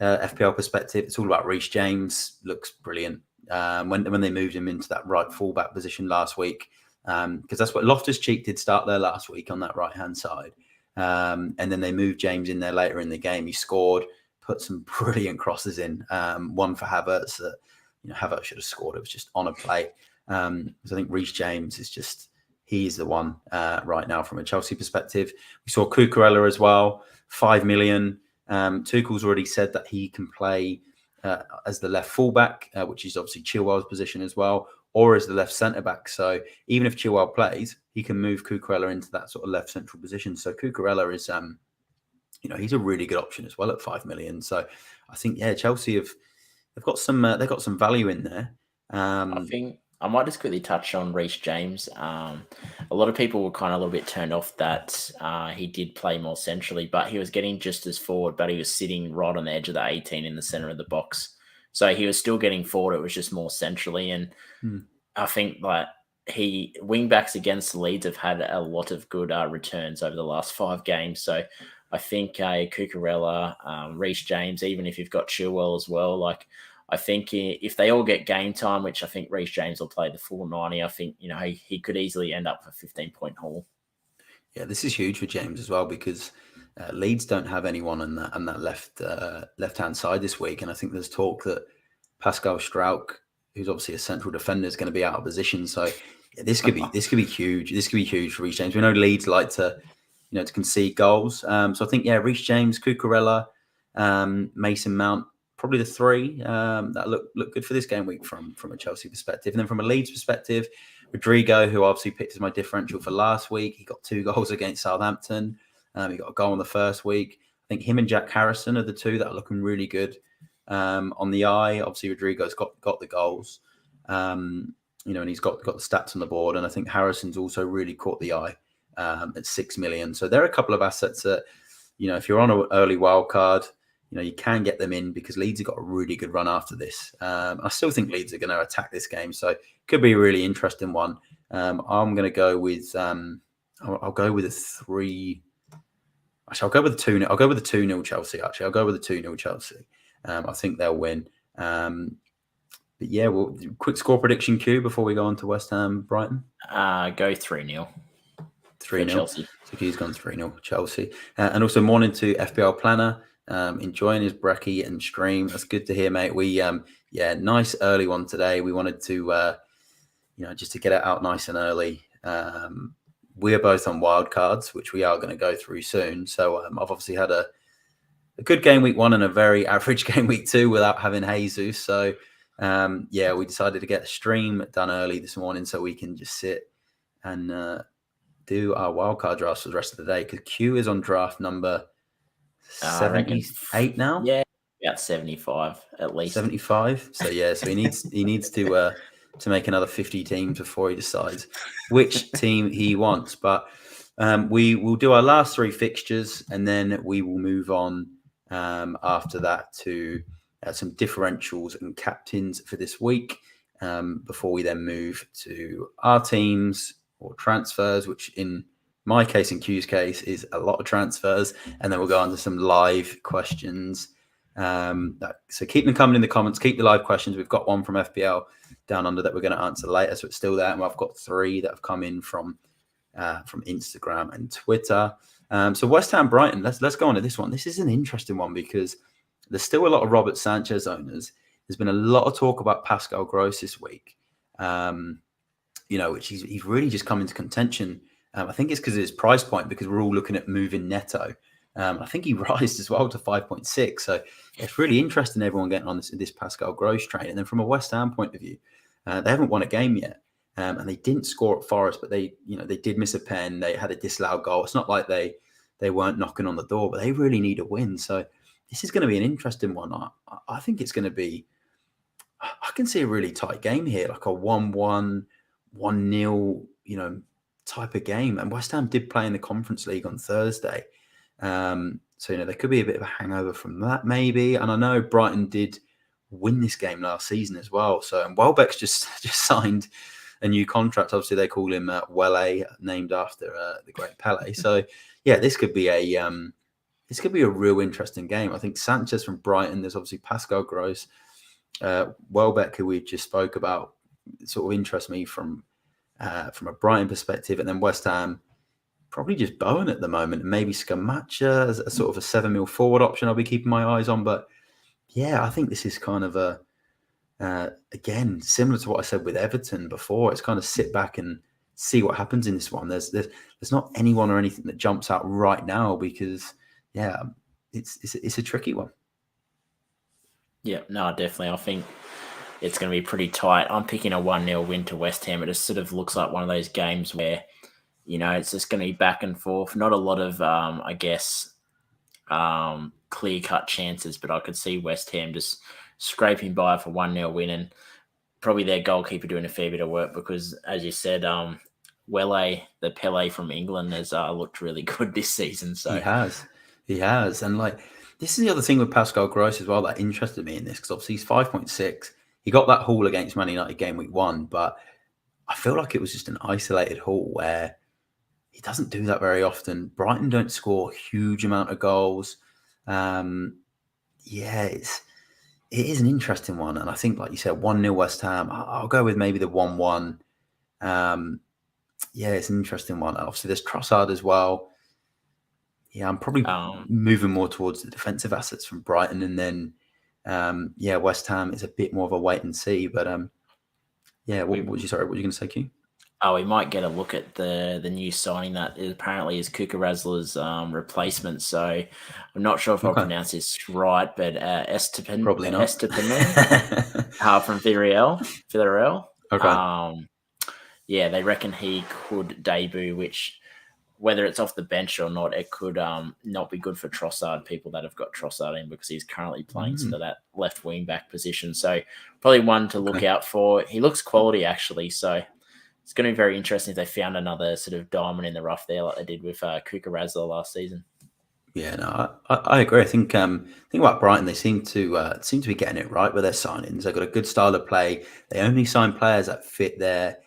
FPL perspective, it's all about Reece James. Looks brilliant when they moved him into that right fullback position last week because that's what Loftus-Cheek did start there last week on that right hand side, and then they moved James in there later in the game. He scored, put some brilliant crosses in. One for Havertz that. Havertz should have scored. It was just on a play. So I think Reece James is he's the one right now from a Chelsea perspective. We saw Cucurella as well, 5 million. Tuchel's already said that he can play as the left fullback, which is obviously Chilwell's position as well, or as the left centre back. So even if Chilwell plays, he can move Cucurella into that sort of left central position. So Cucurella is, he's a really good option as well at 5 million. So I think, yeah, Chelsea they've got some value in there. I think I might just quickly touch on Reece James. A lot of people were kind of a little bit turned off that he did play more centrally, but he was getting just as forward, but he was sitting right on the edge of the 18 in the center of the box. So he was still getting forward. It was just more centrally. And I think like wing backs against Leeds have had a lot of good returns over the last 5 games. So I think Cucurella, Reece James, even if you've got Chilwell as well, like I think if they all get game time, which I think Reece James will play the full 90, I think, he could easily end up with a 15-point haul. Yeah, this is huge for James as well because Leeds don't have anyone on that left-hand side this week. And I think there's talk that Pascal Strauch, who's obviously a central defender, is going to be out of position. So yeah, this could be huge. This could be huge for Reece James. We know Leeds like to concede goals. So I think, Reece James, Cucurella, Mason Mount, probably the 3 that look good for this game week from a Chelsea perspective. And then from a Leeds perspective, Rodrigo, who obviously picked as my differential for last week, he got 2 goals against Southampton. He got a goal in the first week. I think him and Jack Harrison are the 2 that are looking really good on the eye. Obviously, Rodrigo's got the goals, and he's got the stats on the board. And I think Harrison's also really caught the eye at 6 million. So there are a couple of assets that, if you're on an early wild card, you can get them in because Leeds have got a really good run after this. I still think Leeds are going to attack this game, so it could be a really interesting one. I'm going to go with I'll go with a 3. Actually, I'll go with the 2. I'll go with the 2-0 Chelsea. Actually, I'll go with the 2-0 Chelsea. I think they'll win. But yeah, well, quick score prediction, Q, before we go on to West Ham Brighton. Go 3-0. 3-0 Chelsea. So Q's gone 3-0 Chelsea. And also morning to FPL Planner. Enjoying his brekkie and stream. That's good to hear, mate. We nice early one today. We wanted to just to get it out nice and early. We are both on wildcards, which we are going to go through soon. So I've obviously had a good game week 1 and a very average game week 2 without having Jesus. So we decided to get a stream done early this morning so we can just sit and do our wildcard drafts for the rest of the day, because Q is on draft number 78 now. Yeah, about 75 at least. 75. So he needs to make another 50 teams before he decides which team he wants. But we will do our last 3 fixtures, and then we will move on after that to some differentials and captains for this week, before we then move to our teams or transfers, which in my case and Q's case is a lot of transfers, and then we'll go on to some live questions. So keep them coming in the comments. Keep the live questions. We've got one from FPL down under that we're going to answer later, so it's still there. And I've got 3 that have come in from Instagram and Twitter. So West Ham Brighton. Let's go on to this one. This is an interesting one because there's still a lot of Robert Sanchez owners. There's been a lot of talk about Pascal Gross this week. Which he's really just come into contention. I think it's because of his price point, because we're all looking at moving Neto. I think he rised as well to 5.6. So it's really interesting, everyone getting on this Pascal Gross train. And then from a West Ham point of view, they haven't won a game yet. And they didn't score at Forest, but they did miss a pen. They had a disallowed goal. It's not like they weren't knocking on the door, but they really need a win. So this is going to be an interesting one. I think it's going to be, I can see a really tight game here, like a 1-1, 1-0, type of game. And West Ham did play in the Conference League on Thursday. So there could be a bit of a hangover from that maybe. And I know Brighton did win this game last season as well. So, and Welbeck's just signed a new contract. Obviously they call him Wele, named after the great Pele. So yeah, this could be a real interesting game. I think Sanchez from Brighton, there's obviously Pascal Gross, Welbeck, who we just spoke about, sort of interests me from a Brighton perspective. And then West Ham, probably just Bowen at the moment, and maybe Scamacca as a sort of a 7 mil forward option I'll be keeping my eyes on. But yeah, I think this is kind of again, similar to what I said with Everton before. It's kind of sit back and see what happens in this one. There's not anyone or anything that jumps out right now, because yeah, it's a tricky one. Yeah, no, definitely. I think it's going to be pretty tight. I'm picking a 1-0 win to West Ham. It just sort of looks like one of those games where, it's just going to be back and forth. Not a lot of, clear-cut chances, but I could see West Ham just scraping by for 1-0 win. And probably their goalkeeper doing a fair bit of work because, as you said, Wele, the Pele from England, has looked really good this season. So He has, and like this is the other thing with Pascal Gross as well that interested me in this because obviously he's 5.6. He got that haul against Man United game week 1, but I feel like it was just an isolated haul where he doesn't do that very often. Brighton don't score a huge amount of goals. It is an interesting one. And I think, like you said, 1-0 West Ham. I'll go with maybe the 1-1. It's an interesting one. Obviously, there's Trossard as well. Yeah, I'm probably moving more towards the defensive assets from Brighton. And then, West Ham is a bit more of a wait and see. But, what were you going to say, Q? Oh, we might get a look at the new signing that apparently is Cucurella replacement. So I'm not sure if I'll pronounce this right, but Estepan, probably not. Estepan from Villarreal. Okay. They reckon he could debut, which whether it's off the bench or not, it could not be good for Trossard, people that have got Trossard in because he's currently playing sort of that left wing back position. So probably one to look out for. He looks quality actually, so it's going to be very interesting if they found another sort of diamond in the rough there, like they did with Cucurella last season. Yeah, no, I agree. I think about Brighton, they seem to be getting it right with their signings. They've got a good style of play. They only sign players that fit their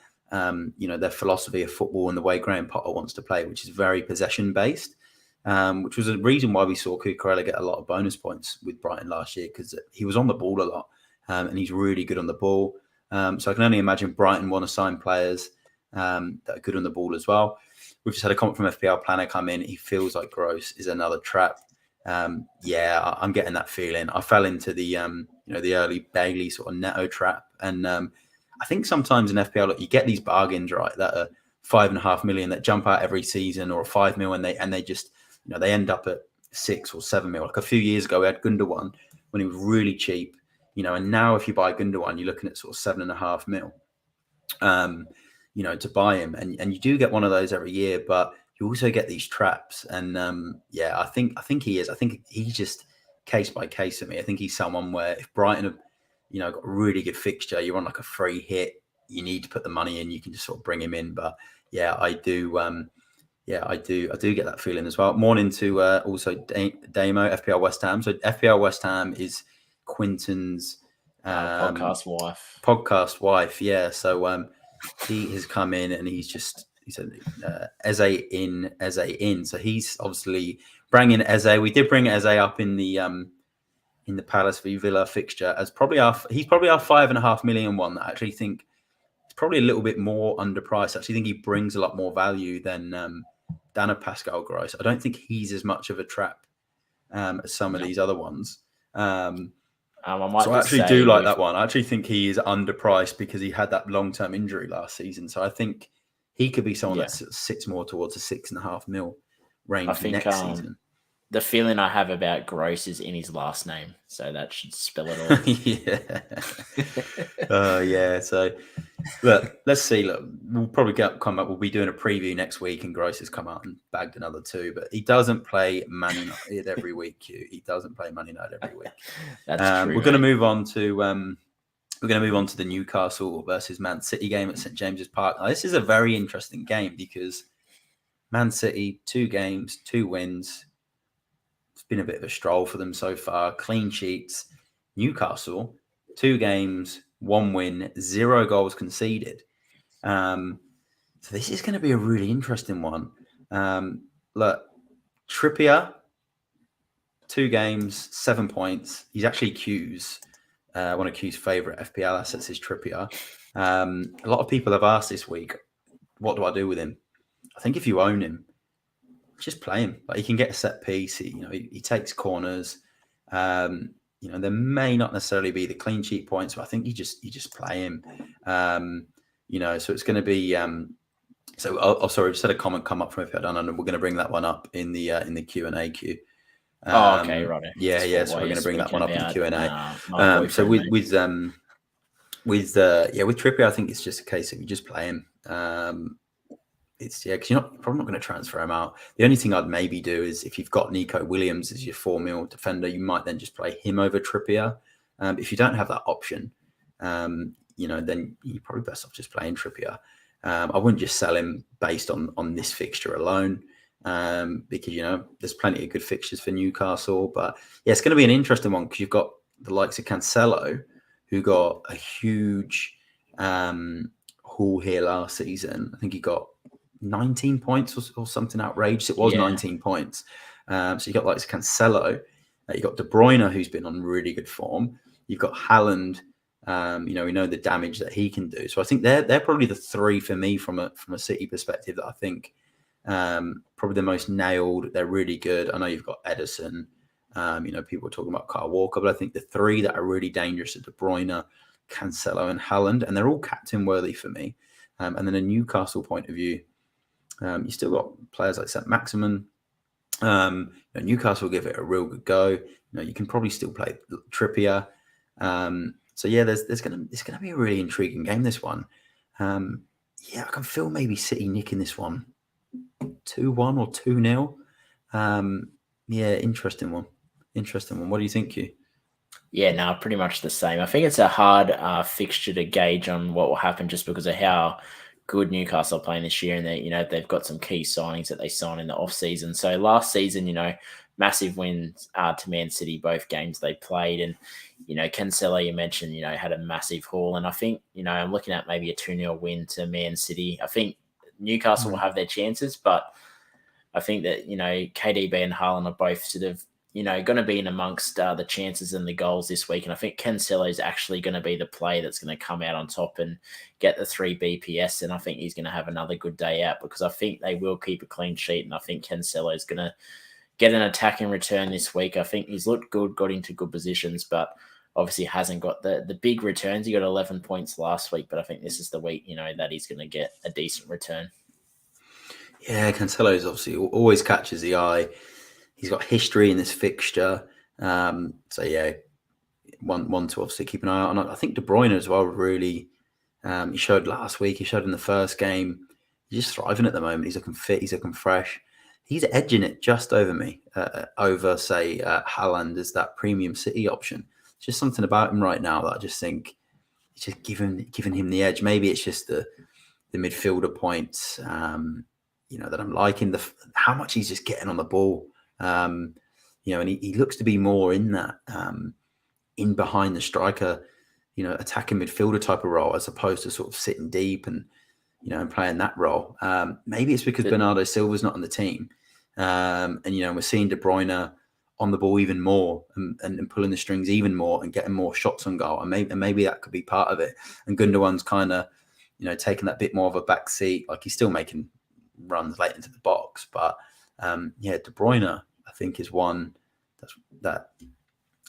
philosophy of football and the way Graham Potter wants to play, which is very possession based. Which was a reason why we saw Cucurella get a lot of bonus points with Brighton last year because he was on the ball a lot and he's really good on the ball. So I can only imagine Brighton want to sign players that are good on the ball as well. We've just had a comment from FPL Planner come in. He feels like Gross is another trap. I'm getting that feeling. I fell into the the early Bailey sort of Neto trap, and I think sometimes in FPL you get these bargains right that are 5.5 million that jump out every season, or 5 mil, and they just they end up at 6 or 7 mil. Like a few years ago, we had Gundogan when he was really cheap. And now if you buy Gundogan, you're looking at sort of 7.5 mil, to buy him. And you do get one of those every year, but you also get these traps. And I think he is. I think he's just case by case for me. I think he's someone where if Brighton have, got a really good fixture, you're on like a free hit, you need to put the money in, you can just sort of bring him in. But I do. I do get that feeling as well. Morning to also Damo, FPL West Ham. So FPL West Ham is Quentin's podcast wife. Yeah. So he has come in and he said Eze in. So he's obviously bringing Eze. We did bring Eze up in the Palace v Villa fixture as he's probably our 5.5 million one that I actually think it's probably a little bit more underpriced. I actually think he brings a lot more value than a Pascal Gross. I don't think he's as much of a trap as some of these other ones. I actually do like that one. I actually think he is underpriced because he had that long-term injury last season. So I think he could be someone that sits more towards a 6.5 mil range next season. The feeling I have about Gross is in his last name, so that should spell it all. So look, let's see. Look, we'll probably come up. We'll be doing a preview next week, and Gross has come out and bagged another 2. But he doesn't play Man United every week. He doesn't play Man United every week. That's true. We're going to move on to the Newcastle versus Man City game at St James's Park. Now, this is a very interesting game because Man City 2 games, 2 wins. It's been a bit of a stroll for them so far. Clean sheets. Newcastle 2 games, 1 win, 0 goals conceded. So this is going to be a really interesting one. Look, Trippier, 2 games, 7 points. He's actually Q's. One of Q's favourite FPL assets is Trippier. A lot of people have asked this week, what do I do with him? I think if you own him, just play him. Like, he can get a set piece. He takes corners. There may not necessarily be the clean sheet points, but I think you just play him. So it's going to be. Sorry, just had a comment come up from FPL Down Under. We're going to bring that one up in the Q&A queue. Okay, right. Yeah. So we're going to bring that one up in the Q&A. So with Trippier, I think it's just a case of you just play him. Because you're probably not going to transfer him out. The only thing I'd maybe do is if you've got Nico Williams as your 4 mil defender, you might then just play him over Trippier. If you don't have that option, then you're probably best off just playing Trippier. I wouldn't just sell him based on this fixture alone, because there's plenty of good fixtures for Newcastle. But yeah, it's going to be an interesting one because you've got the likes of Cancelo, who got a huge haul here last season. I think he got 19 points or something outrageous. It was 19 points. So you got likes of Cancelo. You got De Bruyne, who's been on really good form. You've got Haaland. We know the damage that he can do. So I think they're probably the three for me from a City perspective that I think probably the most nailed. They're really good. I know you've got Edison. People are talking about Kyle Walker, but I think the three that are really dangerous are De Bruyne, Cancelo, and Haaland, and they're all captain worthy for me. And then a Newcastle point of view, you still got players like St. Maximin. Newcastle give it a real good go. You can probably still play Trippier. So yeah, it's gonna be a really intriguing game, this one. I can feel maybe City nicking this one 2-1 or 2-0. Interesting one. What do you think, Hugh? Yeah, no, pretty much the same. I think it's a hard fixture to gauge on what will happen just because of how good Newcastle are playing this year, and they've got some key signings that they signed in the off season. So last season, massive wins to Man City, both games they played, and Cancelo, you mentioned, had a massive haul, and I think I'm looking at maybe a 2-0 win to Man City. I think Newcastle will have their chances, but I think that KDB and Haaland are both sort of going to be in amongst the chances and the goals this week. And I think Cancelo is actually going to be the player that's going to come out on top and get the 3 BPS. And I think he's going to have another good day out because I think they will keep a clean sheet. And I think Cancelo is going to get an attacking return this week. I think he's looked good, got into good positions, but obviously hasn't got the big returns. He got 11 points last week, but I think this is the week, that he's going to get a decent return. Yeah, Cancelo is obviously always catches the eye. He's got history in this fixture. One to obviously keep an eye on. I think De Bruyne as well, really. He showed last week. He showed in the first game. He's just thriving at the moment. He's looking fit. He's looking fresh. He's edging it just over me, over, say, Haaland as that premium City option. It's just something about him right now that I just think it's just giving him the edge. Maybe it's just the midfielder points, that I'm liking, how much he's just getting on the ball. And he looks to be more in that in behind the striker, attacking midfielder type of role as opposed to sort of sitting deep and playing that role. Maybe it's because Bernardo Silva's not on the team, and we're seeing De Bruyne on the ball even more and pulling the strings even more and getting more shots on goal, and maybe that could be part of it. And Gundogan's kind of taking that bit more of a back seat. Like, he's still making runs late into the box, but De Bruyne, I think, is one that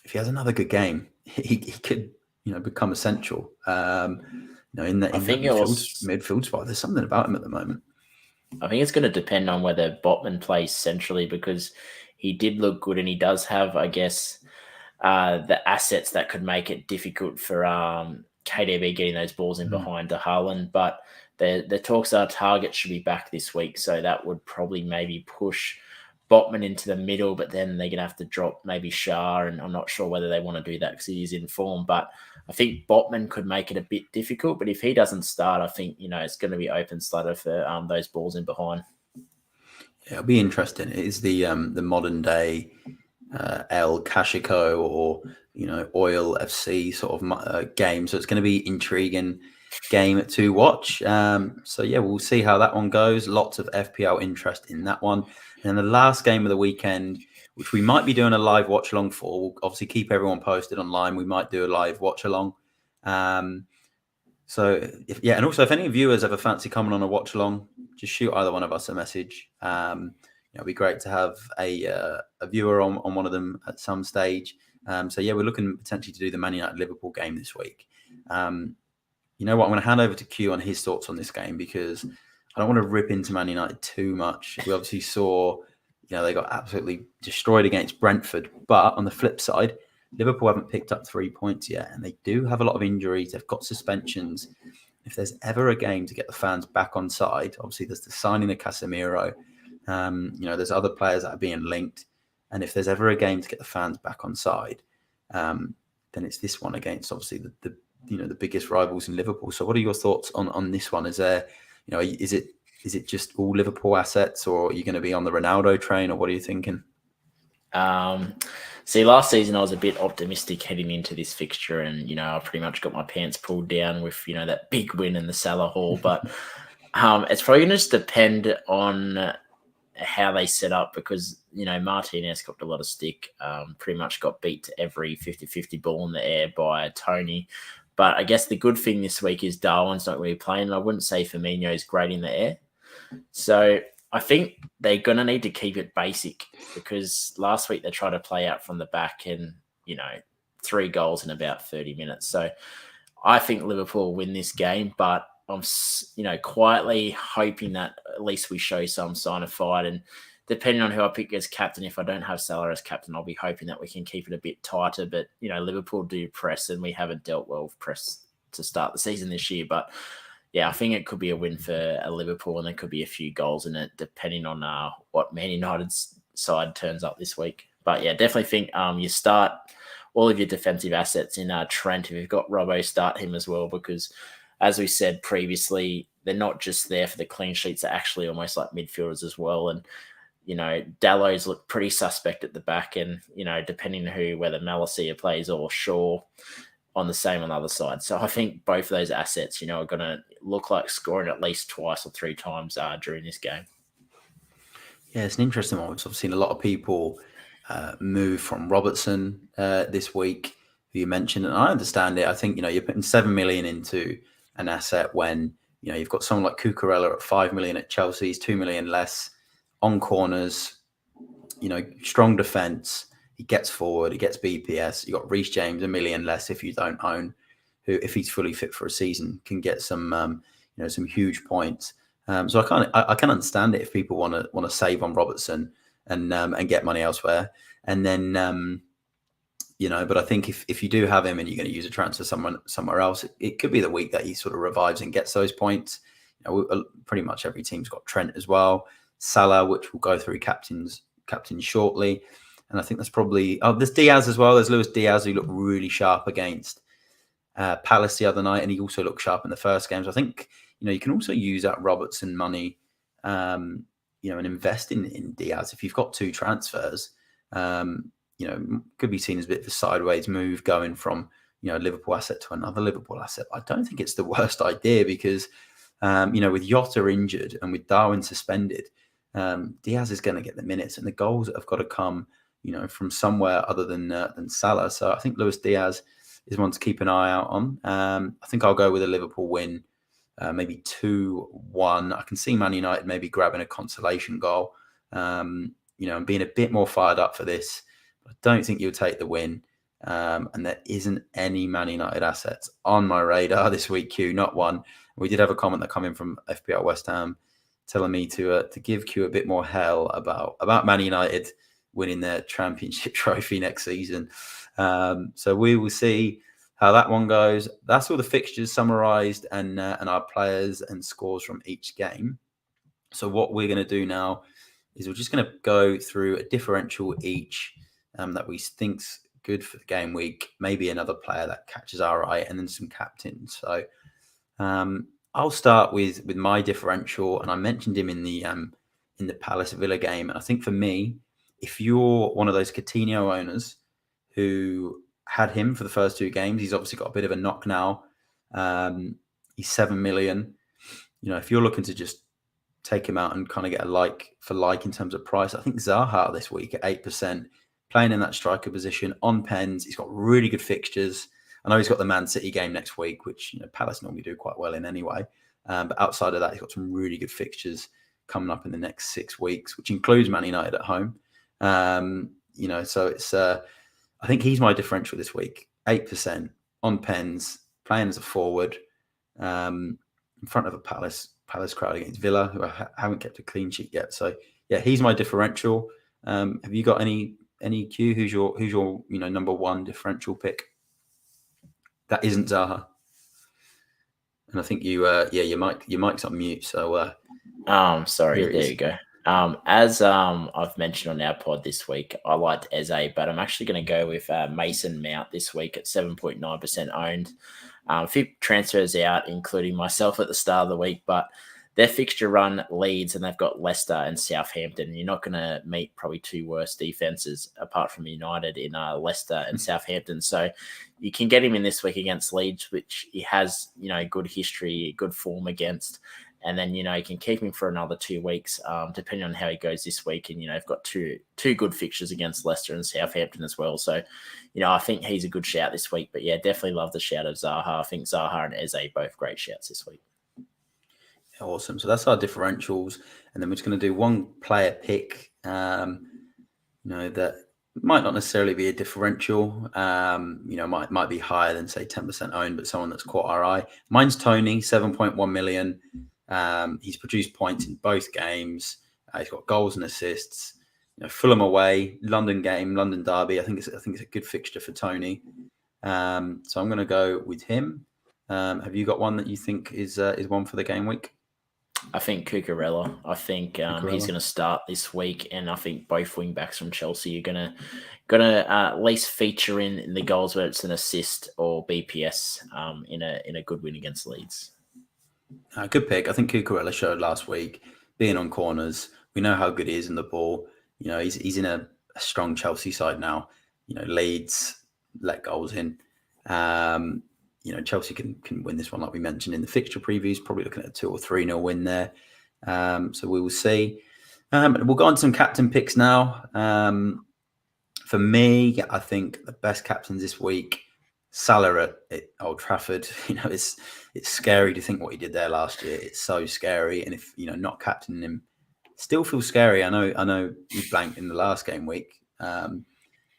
if he has another good game, he could become essential. In that midfield spot. There's something about him at the moment. I think it's going to depend on whether Botman plays centrally, because he did look good and he does have, I guess, the assets that could make it difficult for KDB getting those balls in behind to Haaland. But the talks are Target should be back this week, so that would probably maybe push Botman into the middle, but then they're going to have to drop maybe Shah, and I'm not sure whether they want to do that because he is in form. But I think Botman could make it a bit difficult, but if he doesn't start, I think, it's going to be open slaughter for those balls in behind. Yeah, it'll be interesting. It is the modern day El Clasico or, Oil FC sort of game. So it's going to be intriguing game to watch. We'll see how that one goes. Lots of FPL interest in that one. And the last game of the weekend, which we might be doing a live watch along for, we'll obviously keep everyone posted online. We might do a live watch along. And also if any viewers ever fancy coming on a watch along, just shoot either one of us a message. It'd be great to have a viewer on one of them at some stage. We're looking potentially to do the Man United Liverpool game this week. You know what? I'm going to hand over to Q on his thoughts on this game because I don't want to rip into Man United too much. We obviously saw, they got absolutely destroyed against Brentford. But on the flip side, Liverpool haven't picked up 3 points yet, and they do have a lot of injuries. They've got suspensions. If there's ever a game to get the fans back on side, obviously there's the signing of Casemiro. There's other players that are being linked. And if there's ever a game to get the fans back on side, then it's this one against, obviously, the biggest rivals in Liverpool. So what are your thoughts on this one? Is there, is it just all Liverpool assets, or are you going to be on the Ronaldo train, or what are you thinking? See, last season I was a bit optimistic heading into this fixture, and I pretty much got my pants pulled down with that big win in the Salah haul. But it's probably going to just depend on how they set up, because Martinez got a lot of stick, pretty much got beat to every 50-50 ball in the air by Tony. But I guess the good thing this week is Darwin's not really playing, and I wouldn't say Firmino is great in the air. So I think they're going to need to keep it basic, because last week they tried to play out from the back and, 3 goals in about 30 minutes. So I think Liverpool will win this game, but I'm, quietly hoping that at least we show some sign of fight. And depending on who I pick as captain, if I don't have Salah as captain, I'll be hoping that we can keep it a bit tighter. But, Liverpool do press, and we haven't dealt well with press to start the season this year. But yeah, I think it could be a win for Liverpool, and there could be a few goals in it, depending on what Man United's side turns up this week. But yeah, definitely think you start all of your defensive assets in Trent. If you've got Robbo, start him as well, because as we said previously, they're not just there for the clean sheets, they're actually almost like midfielders as well. And Dallo's look pretty suspect at the back, and depending on whether Malacia plays or Shaw on the same on the other side. So I think both of those assets, are going to look like scoring at least twice or 3 times during this game. Yeah, it's an interesting one. We've seen a lot of people move from Robertson this week, who you mentioned, and I understand it. I think, you're putting 7 million into an asset when, you've got someone like Cucurella at 5 million at Chelsea, he's 2 million less on corners, strong defence. He gets forward, he gets BPS. You got Reece James, 1 million less if you don't own, who, if he's fully fit for a season, can get some, some huge points. So I can understand it if people want to save on Robertson and get money elsewhere. And then, but I think if you do have him and you're going to use a transfer somewhere else, it could be the week that he sort of revives and gets those points. Pretty much every team's got Trent as well, Salah, which will go through captains shortly. And I think that's probably... there's Diaz as well. There's Luis Diaz, who looked really sharp against Palace the other night, and he also looked sharp in the first game. So I think, you can also use that Robertson money, and invest in Diaz. If you've got 2 transfers, could be seen as a bit of a sideways move going from, a Liverpool asset to another Liverpool asset. I don't think it's the worst idea because, with Jota injured and with Darwin suspended, Diaz is going to get the minutes, and the goals have got to come from somewhere other than Salah. So I think Luis Diaz is one to keep an eye out on. I think I'll go with a Liverpool win, maybe 2-1. I can see Man United maybe grabbing a consolation goal, and being a bit more fired up for this. I don't think you'll take the win. And there isn't any Man United assets on my radar this week, Q, not one. We did have a comment that come in from FPL West Ham telling me to give Q a bit more hell about Man United winning their championship trophy next season. So we will see how that one goes. That's all the fixtures summarised and our players and scores from each game. So what we're going to do now is we're just going to go through a differential each that we think's good for the game week, maybe another player that catches our eye, and then some captains. So I'll start with my differential, and I mentioned him in the Palace Villa game. And I think for me, if you're one of those Coutinho owners who had him for the first 2 games, he's obviously got a bit of a knock now. He's 7 million. If you're looking to just take him out and kind of get a like for like in terms of price, I think Zaha this week at 8%, playing in that striker position on pens. He's got really good fixtures. I know he's got the Man City game next week, which Palace normally do quite well in anyway. But outside of that, he's got some really good fixtures coming up in the next 6 weeks, which includes Man United at home. So it's I think he's my differential this week. 8% on pens, playing as a forward, in front of a Palace crowd against Villa, who haven't kept a clean sheet yet. So yeah, he's my differential. Have you got any Q? Who's your number 1 differential pick? That isn't Zaha. And I think your mic's on mute. So sorry, there you go. As I've mentioned on our pod this week, I liked Eze, but I'm actually going to go with Mason Mount this week at 7.9% owned. A few transfers out, including myself at the start of the week, but their fixture run leads, and they've got Leicester and Southampton. You're not going to meet probably two worse defenses apart from United in Leicester and Southampton. So you can get him in this week against Leeds, which he has, good history, good form against. And then, you can keep him for another 2 weeks, depending on how he goes this week. And, you've got two good fixtures against Leicester and Southampton as well. So, I think he's a good shout this week. But, yeah, definitely love the shout of Zaha. I think Zaha and Eze both great shouts this week. Awesome. So that's our differentials. And then we're just going to do one player pick, that might not necessarily be a differential, might be higher than, say, 10% owned, but someone that's caught our eye. Mine's Tony, 7.1 million. He's produced points in both games. He's got goals and assists. Fulham away, London game, London derby. I think it's a good fixture for Tony. So I'm going to go with him. Have you got one that you think is one for the game week? I think Cucurella. I think he's going to start this week, and I think both wing backs from Chelsea are going to at least feature in the goals where it's an assist or BPS in a good win against Leeds. Good pick. I think Cucurella showed last week, being on corners. We know how good he is in the ball. He's in a strong Chelsea side now. Leeds let goals in. Chelsea can win this one, like we mentioned in the fixture previews, probably looking at a 2 or 3-0 win there. So we will see. We'll go on to some captain picks now. For me, I think the best captains this week, Salah at Old Trafford. It's scary to think what he did there last year. It's so scary. And if, not captaining him, still feels scary. I know he blanked in the last game week. But,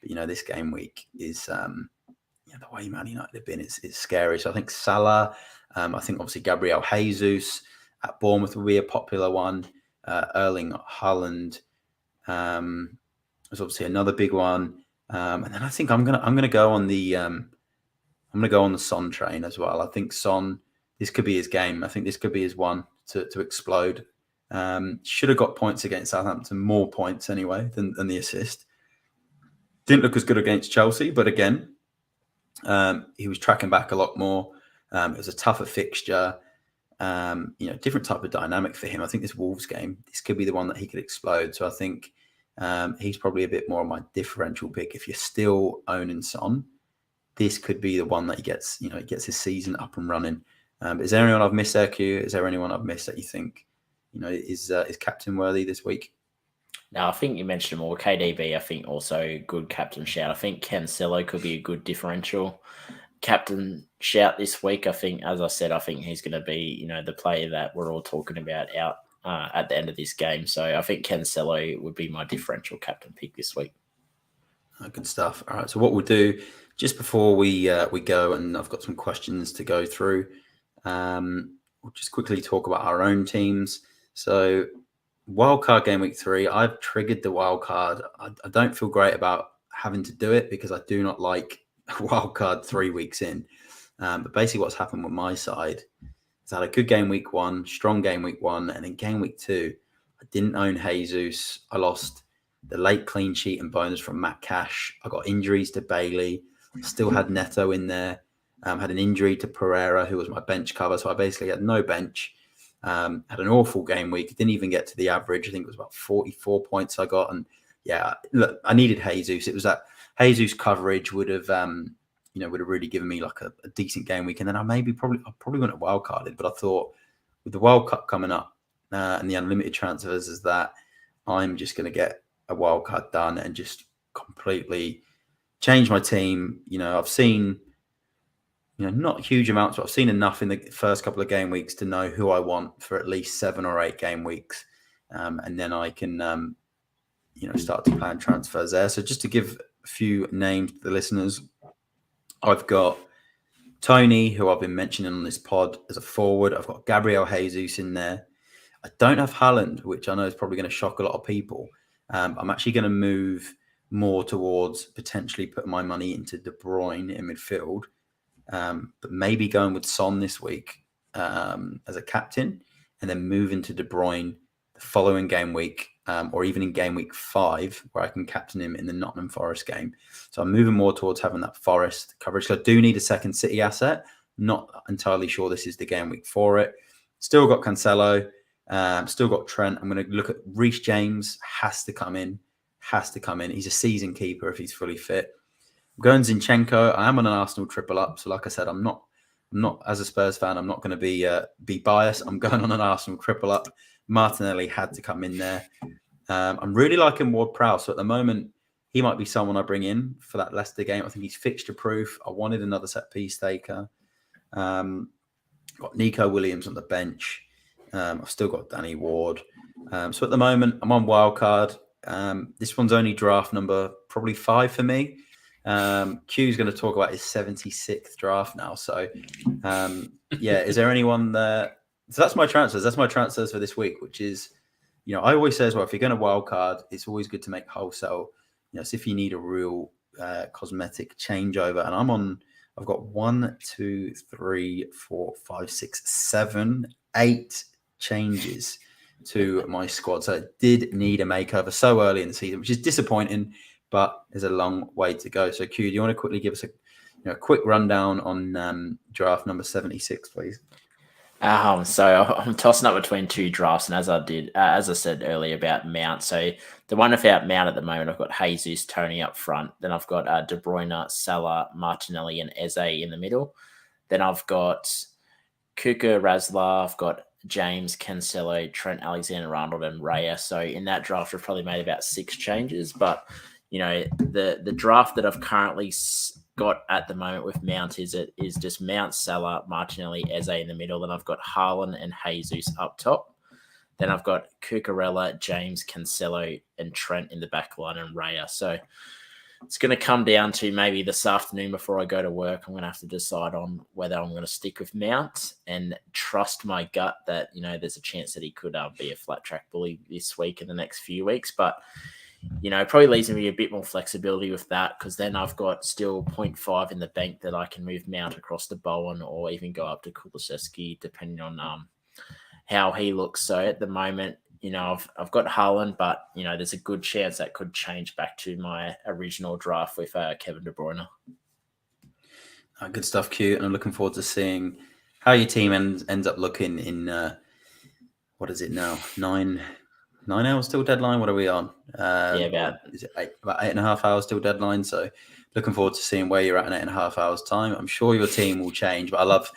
this game week is... the way Man United have been, it's scary. So I think Salah, I think obviously Gabriel Jesus at Bournemouth will be a popular one. Erling Haaland is obviously another big one. And then I think I'm gonna go on the Son train as well. I think Son, this could be his game. I think this could be his one to explode. Should have got points against Southampton, more points anyway than the assist. Didn't look as good against Chelsea, but again, he was tracking back a lot more. It was a tougher fixture, different type of dynamic for him. I think this Wolves game, this could be the one that he could explode. So I think he's probably a bit more of my differential pick. If you're still owning Son, this could be the one that he gets his season up and running. Is there anyone I've missed there, Q? Is there anyone I've missed that you think, is captain worthy this week? Now, I think you mentioned them all. KDB, I think, also good captain shout. I think Cancelo could be a good differential captain shout this week. I think, as I said, I think he's going to be, the player that we're all talking about out at the end of this game. So I think Cancelo would be my differential captain pick this week. Good stuff. All right. So what we'll do just before we go, and I've got some questions to go through. We'll just quickly talk about our own teams. So Wildcard game week 3, I've triggered the wildcard. I don't feel great about having to do it because I do not like wildcard 3 weeks in. But basically what's happened with my side is I had a good game week 1, strong game week 1, and in game week 2, I didn't own Jesus. I lost the late clean sheet and bonus from Matt Cash. I got injuries to Bailey. Still had Neto in there. Had an injury to Pereira, who was my bench cover. So I basically had no bench. Had an awful game week. Didn't even get to the average. I think it was about 44 points I got. And yeah, look, I needed Jesus. It was that Jesus coverage would have really given me like a decent game week. And then I probably wouldn't have wildcarded. But I thought with the World Cup coming up and the unlimited transfers is that I'm just going to get a wildcard done and just completely change my team. I've seen... not huge amounts, but I've seen enough in the first couple of game weeks to know who I want for at least 7 or 8 game weeks. And then I can, start to plan transfers there. So just to give a few names to the listeners, I've got Tony, who I've been mentioning on this pod as a forward. I've got Gabriel Jesus in there. I don't have Haaland, which I know is probably going to shock a lot of people. I'm actually going to move more towards potentially putting my money into De Bruyne in midfield. But maybe going with Son this week as a captain and then moving to De Bruyne the following game week or even in game week 5 where I can captain him in the Nottingham Forest game. So I'm moving more towards having that Forest coverage. So I do need a second City asset, Not entirely sure this is the game week for it. Still got Cancelo. Still got Trent. I'm going to look at Reece James. Has to come in. He's a season keeper if he's fully fit. I'm going Zinchenko. I am on an Arsenal triple up. So like I said, I'm not as a Spurs fan, I'm not going to be biased. I'm going on an Arsenal triple up. Martinelli had to come in there. I'm really liking Ward-Prowse. So at the moment, he might be someone I bring in for that Leicester game. I think he's fixture proof. I wanted another set piece taker. Got Nico Williams on the bench. I've still got Danny Ward. So at the moment, I'm on Wildcard. This one's only draft number probably 5 for me. Q's going to talk about his 76th draft now. So, is there anyone there? So that's my transfers. That's my transfers for this week, which is, I always say as well, if you're going to wildcard, it's always good to make wholesale. So if you need a real cosmetic changeover, and I've got 1, 2, 3, 4, 5, 6, 7, 8 changes to my squad. So it did need a makeover so early in the season, which is disappointing, but there's a long way to go. So Q, do you want to quickly give us a quick rundown on draft number 76, please? So I'm tossing up between 2 drafts, and as I said earlier about Mount. So the one without Mount at the moment, I've got Jesus, Tony up front. Then I've got De Bruyne, Salah, Martinelli, and Eze in the middle. Then I've got Kuka, Razla. I've got James, Cancelo, Trent Alexander-Arnold, and Raya. So in that draft, I've probably made about 6 changes. But the draft that I've currently got at the moment with Mount is just Mount, Salah, Martinelli, Eze in the middle. Then I've got Haaland and Jesus up top. Then I've got Cucurella, James, Cancelo, and Trent in the back line, and Raya. So it's going to come down to maybe this afternoon before I go to work. I'm going to have to decide on whether I'm going to stick with Mount and trust my gut that, there's a chance that he could be a flat track bully this week in the next few weeks. But it probably leaves me a bit more flexibility with that, because then I've got still 0.5 in the bank that I can move Mount across to Bowen or even go up to Kulusevski, depending on how he looks. So at the moment, I've got Haaland, but, there's a good chance that could change back to my original draft with Kevin De Bruyne. Good stuff, Q. And I'm looking forward to seeing how your team ends up looking in, what is it now? 9 hours till deadline. What are we on? About 8.5 hours till deadline. So looking forward to seeing where you're at in 8.5 hours time. I'm sure your team will change, but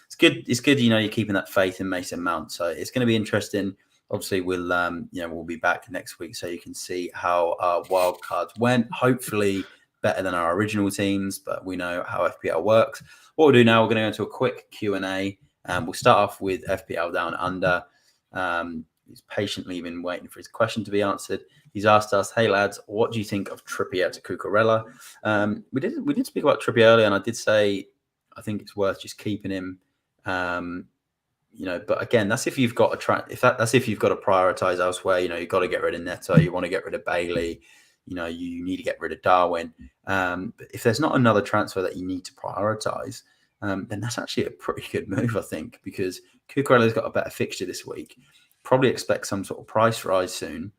it's good. It's good. You're keeping that faith in Mason Mount. So it's going to be interesting. Obviously we'll be back next week so you can see how our wild cards went. Hopefully better than our original teams, but we know how FPL works. What we'll do now, we're going to go into a quick Q&A. We'll start off with FPL Down Under. He's patiently been waiting for his question to be answered. He's asked us, "Hey lads, what do you think of Trippier to Cucurella?" We did speak about Trippier earlier, and I did say I think it's worth just keeping him. But again, that's if you've got that's if you've got to prioritize elsewhere. You've got to get rid of Neto. You want to get rid of Bailey. You need to get rid of Darwin. But if there's not another transfer that you need to prioritize, then that's actually a pretty good move, I think, because Cucurella's got a better fixture this week. Probably expect some sort of price rise soon.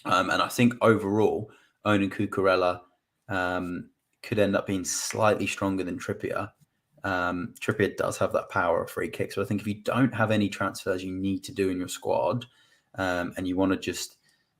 And I think overall, owning Cucurella could end up being slightly stronger than Trippier. Trippier does have that power of free kicks. So I think if you don't have any transfers you need to do in your squad, and you want to just,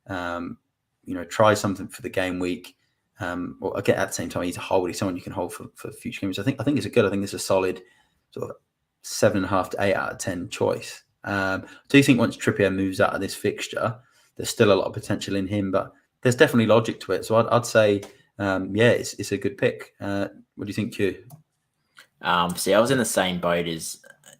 try something for the game week, or again, at the same time, he's a hold. He's someone you can hold for future games. I think it's it's a solid sort of 7.5 to 8 out of 10 choice. Do you think once Trippier moves out of this fixture, there's still a lot of potential in him, but there's definitely logic to it. So I'd say, it's a good pick. What do you think, Q? I was in the same boat as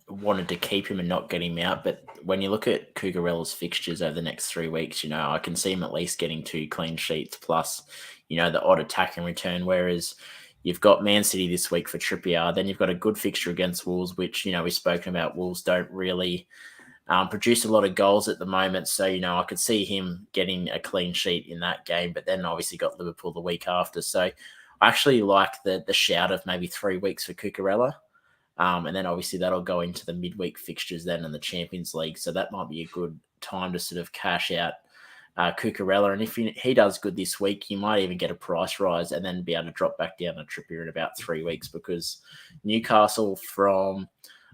wanted to keep him and not get him out. But when you look at Cucurella's fixtures over the next 3 weeks, I can see him at least getting 2 clean sheets plus, the odd attacking return. Whereas you've got Man City this week for Trippier. Then you've got a good fixture against Wolves, which, we've spoken about. Wolves don't really produce a lot of goals at the moment. So, I could see him getting a clean sheet in that game. But then obviously got Liverpool the week after. So I actually like the shout of maybe 3 weeks for Cucurella. And then obviously that'll go into the midweek fixtures then in the Champions League. So that might be a good time to sort of cash out Cucurella. And if he does good this week, he might even get a price rise and then be able to drop back down to Trippier in about 3 weeks, because Newcastle from,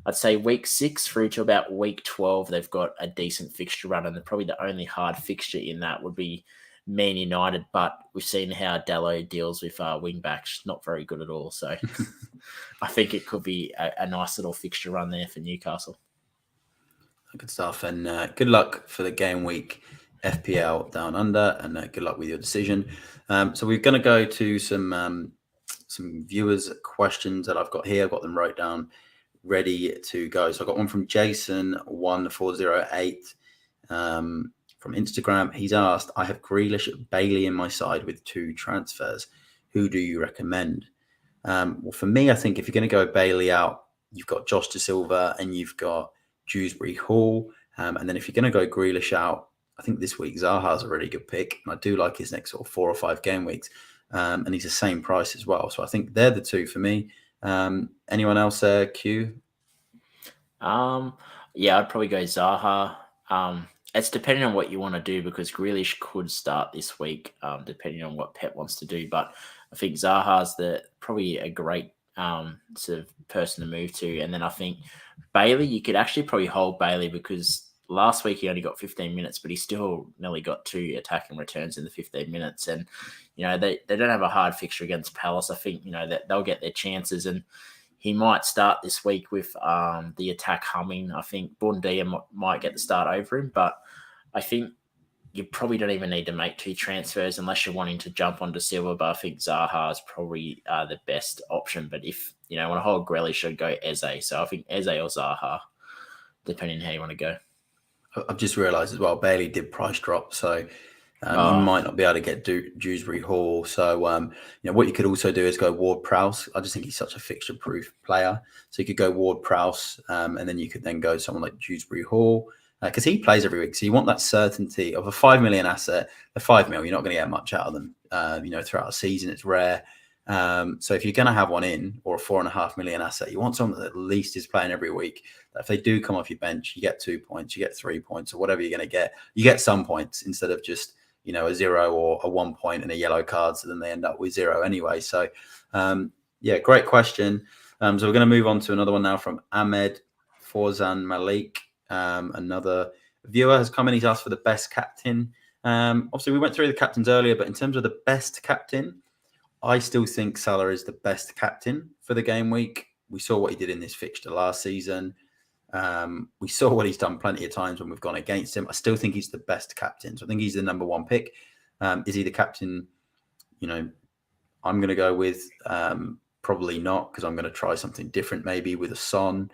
I'd say, week 6 through to about week 12, they've got a decent fixture run, and probably the only hard fixture in that would be Man United. But we've seen how Dallo deals with wing backs, not very good at all. So I think it could be a nice little fixture run there for Newcastle. Good stuff, and good luck for the game week FPL Down Under, and good luck with your decision. So we're going to go to some viewers' questions that I've got here. I've got them wrote down, ready to go. So I got one from Jason1408 from Instagram. He's asked, I have Grealish, Bailey in my side with 2 transfers. Who do you recommend? Well, for me, I think if you're going to go Bailey out, you've got Josh Da Silva and you've got Dewsbury Hall. And then if you're going to go Grealish out, I think this week Zaha's a really good pick. And I do like his next sort of 4 or 5 game weeks. And he's the same price as well. So I think they're the 2 for me. Anyone else there, Q? Yeah, I'd probably go Zaha. It's depending on what you want to do, because Grealish could start this week, depending on what Pep wants to do. But I think Zaha's probably a great sort of person to move to. And then I think Bailey, you could actually probably hold Bailey, because last week he only got 15 minutes, but he still nearly got 2 attacking returns in the 15 minutes. And, they don't have a hard fixture against Palace. I think, that they'll get their chances, and he might start this week with the attack humming. I think Bundia might get the start over him, but I think you probably don't even need to make 2 transfers unless you're wanting to jump onto Silva. But I think Zaha is probably the best option. But if want to hold Grealish, I'd go Eze. So I think Eze or Zaha, depending on how you want to go. I've just realised as well, Bailey did price drop, so you might not be able to get Dewsbury Hall. So what you could also do is go Ward-Prowse. I just think he's such a fixture-proof player. So you could go Ward-Prowse, and then you could then go someone like Dewsbury Hall, because he plays every week. So you want that certainty of a 5 million asset. The 5 mil, you're not going to get much out of them. Throughout a season, it's rare. So if you're going to have one in, or a 4.5 million asset, you want someone that at least is playing every week. If they do come off your bench, you get 2 points, you get 3 points, or whatever you're going to get. You get some points instead of just a 0 or a 1 point and a yellow card. So then they end up with 0 anyway. So great question. So we're going to move on to another one now from Ahmed Forzan Malik. Another viewer has come in. He's asked for the best captain. Obviously, we went through the captains earlier, but in terms of the best captain, I still think Salah is the best captain for the game week. We saw what he did in this fixture last season. We saw what he's done plenty of times when we've gone against him. I still think he's the best captain. So I think he's the number 1 pick. Is he the captain? I'm going to go with probably not, because I'm going to try something different, maybe with a Son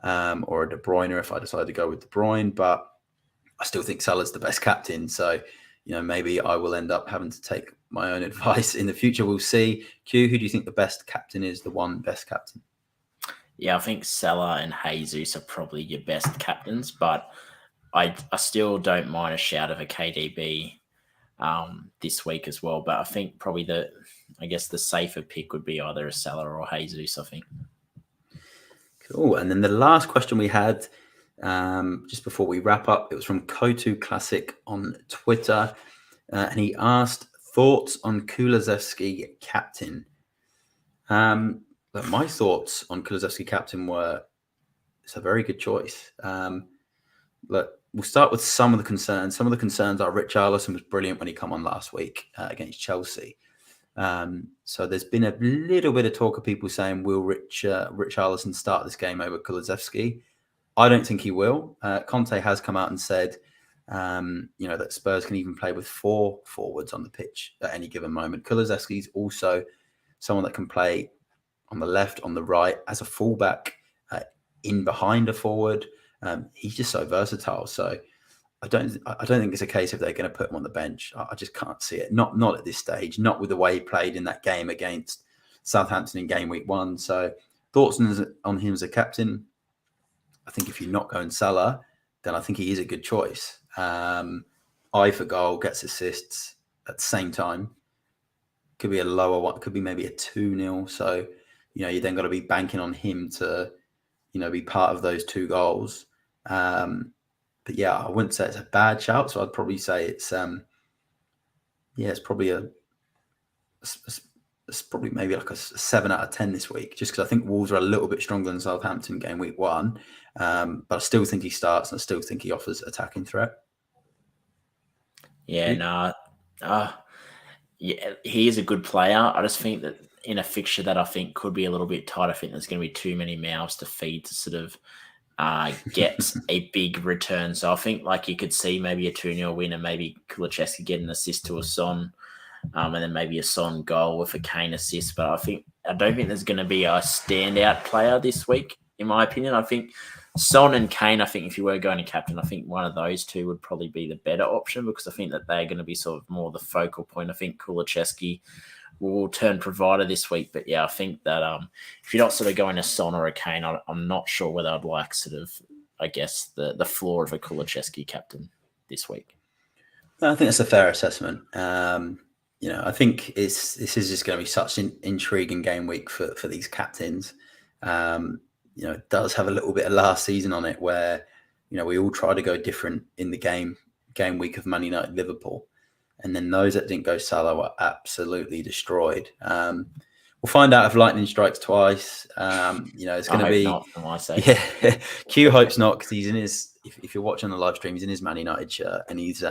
or a De Bruyne if I decide to go with De Bruyne. But I still think Salah's the best captain. So, maybe I will end up having to take my own advice in the future. We'll see. Q, who do you think the best captain is, the one best captain? Yeah, I think Salah and Jesus are probably your best captains, but I still don't mind a shout of a KDB this week as well. But I think probably the safer pick would be either a Salah or Jesus, I think. Cool. And then the last question we had, just before we wrap up, it was from Kotu Classic on Twitter. And he asked, thoughts on Kulusevski captain? But my thoughts on Kulusevski captain were, it's a very good choice. Look, we'll start with some of the concerns. Some of the concerns are Richarlison was brilliant when he came on last week against Chelsea. So there's been a little bit of talk of people saying, will Richarlison start this game over Kulusevski? I don't think he will. Conte has come out and said, that Spurs can even play with 4 forwards on the pitch at any given moment. Kulusevski's also someone that can play on the left, on the right, as a fullback, in behind a forward. He's just so versatile. So I don't think it's a case of they're going to put him on the bench. I just can't see it. Not at this stage. Not with the way he played in that game against Southampton in game week 1. So thoughts on him as a captain? I think if you're not going Salah, then I think he is a good choice. Eye for goal, gets assists at the same time. Could be a lower one. Could be maybe a 2-0. So, you then got to be banking on him to, be part of those 2 goals. yeah, I wouldn't say it's a bad shout. So I'd probably say it's it's probably it's probably maybe like a 7 out of 10 this week, just because I think Wolves are a little bit stronger than Southampton game week 1. But I still think he starts, and I still think he offers attacking threat. Yeah, yeah, he is a good player. I just think that in a fixture that I think could be a little bit tight, I think there's going to be too many mouths to feed to sort of get a big return. So I think like you could see maybe a 2-0 win and maybe Kulusevski get an assist to a Son, and then maybe a Son goal with a Kane assist. But I don't think there's going to be a standout player this week, in my opinion. I think Son and Kane, I think if you were going to captain, I think one of those two would probably be the better option, because I think that they're going to be sort of more the focal point. I think Kulusevski will turn provider this week. But yeah, I think that if you're not sort of going a Son or a Kane, I'm not sure whether I'd like sort of, I guess, the floor of a Kulusevski captain this week. I think that's a fair assessment. I think this is just going to be such an intriguing game week for these captains. It does have a little bit of last season on it, where we all try to go different in the game week of Man United Liverpool, and then those that didn't go Salah were absolutely destroyed. We'll find out if lightning strikes twice. It's going to be not, from my sake. Yeah. Q hopes not, because he's in his. If you're watching the live stream, he's in his Man United shirt, and he's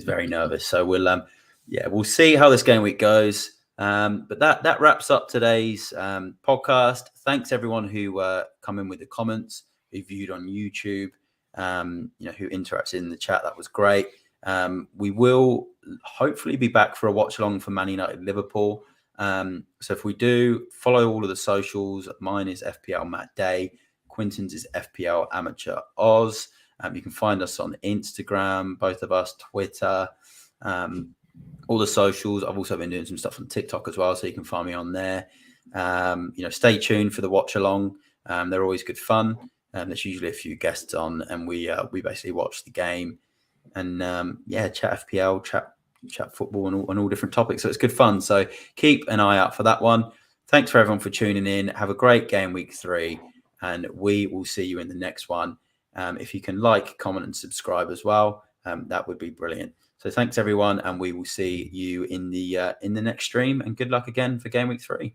very nervous. So we'll see how this game week goes. But that wraps up today's podcast. Thanks everyone who come in with the comments, who viewed on YouTube, who interacted in the chat. That was great. We will hopefully be back for a watch along for Man United Liverpool. So if we do, follow all of the socials. Mine is FPLMattDay. Quentin's is FPL Amateur Oz. You can find us on Instagram, both of us, Twitter, all the socials. I've also been doing some stuff on TikTok as well, so you can find me on there. Stay tuned for the watch along. They're always good fun. There's usually a few guests on, and we basically watch the game and chat FPL, chat football, and all different topics. So it's good fun. So keep an eye out for that one. Thanks for everyone for tuning in. Have a great game week 3, and we will see you in the next one. If you can like, comment, and subscribe as well, that would be brilliant. So thanks everyone, and we will see you in the next stream. And good luck again for game week 3.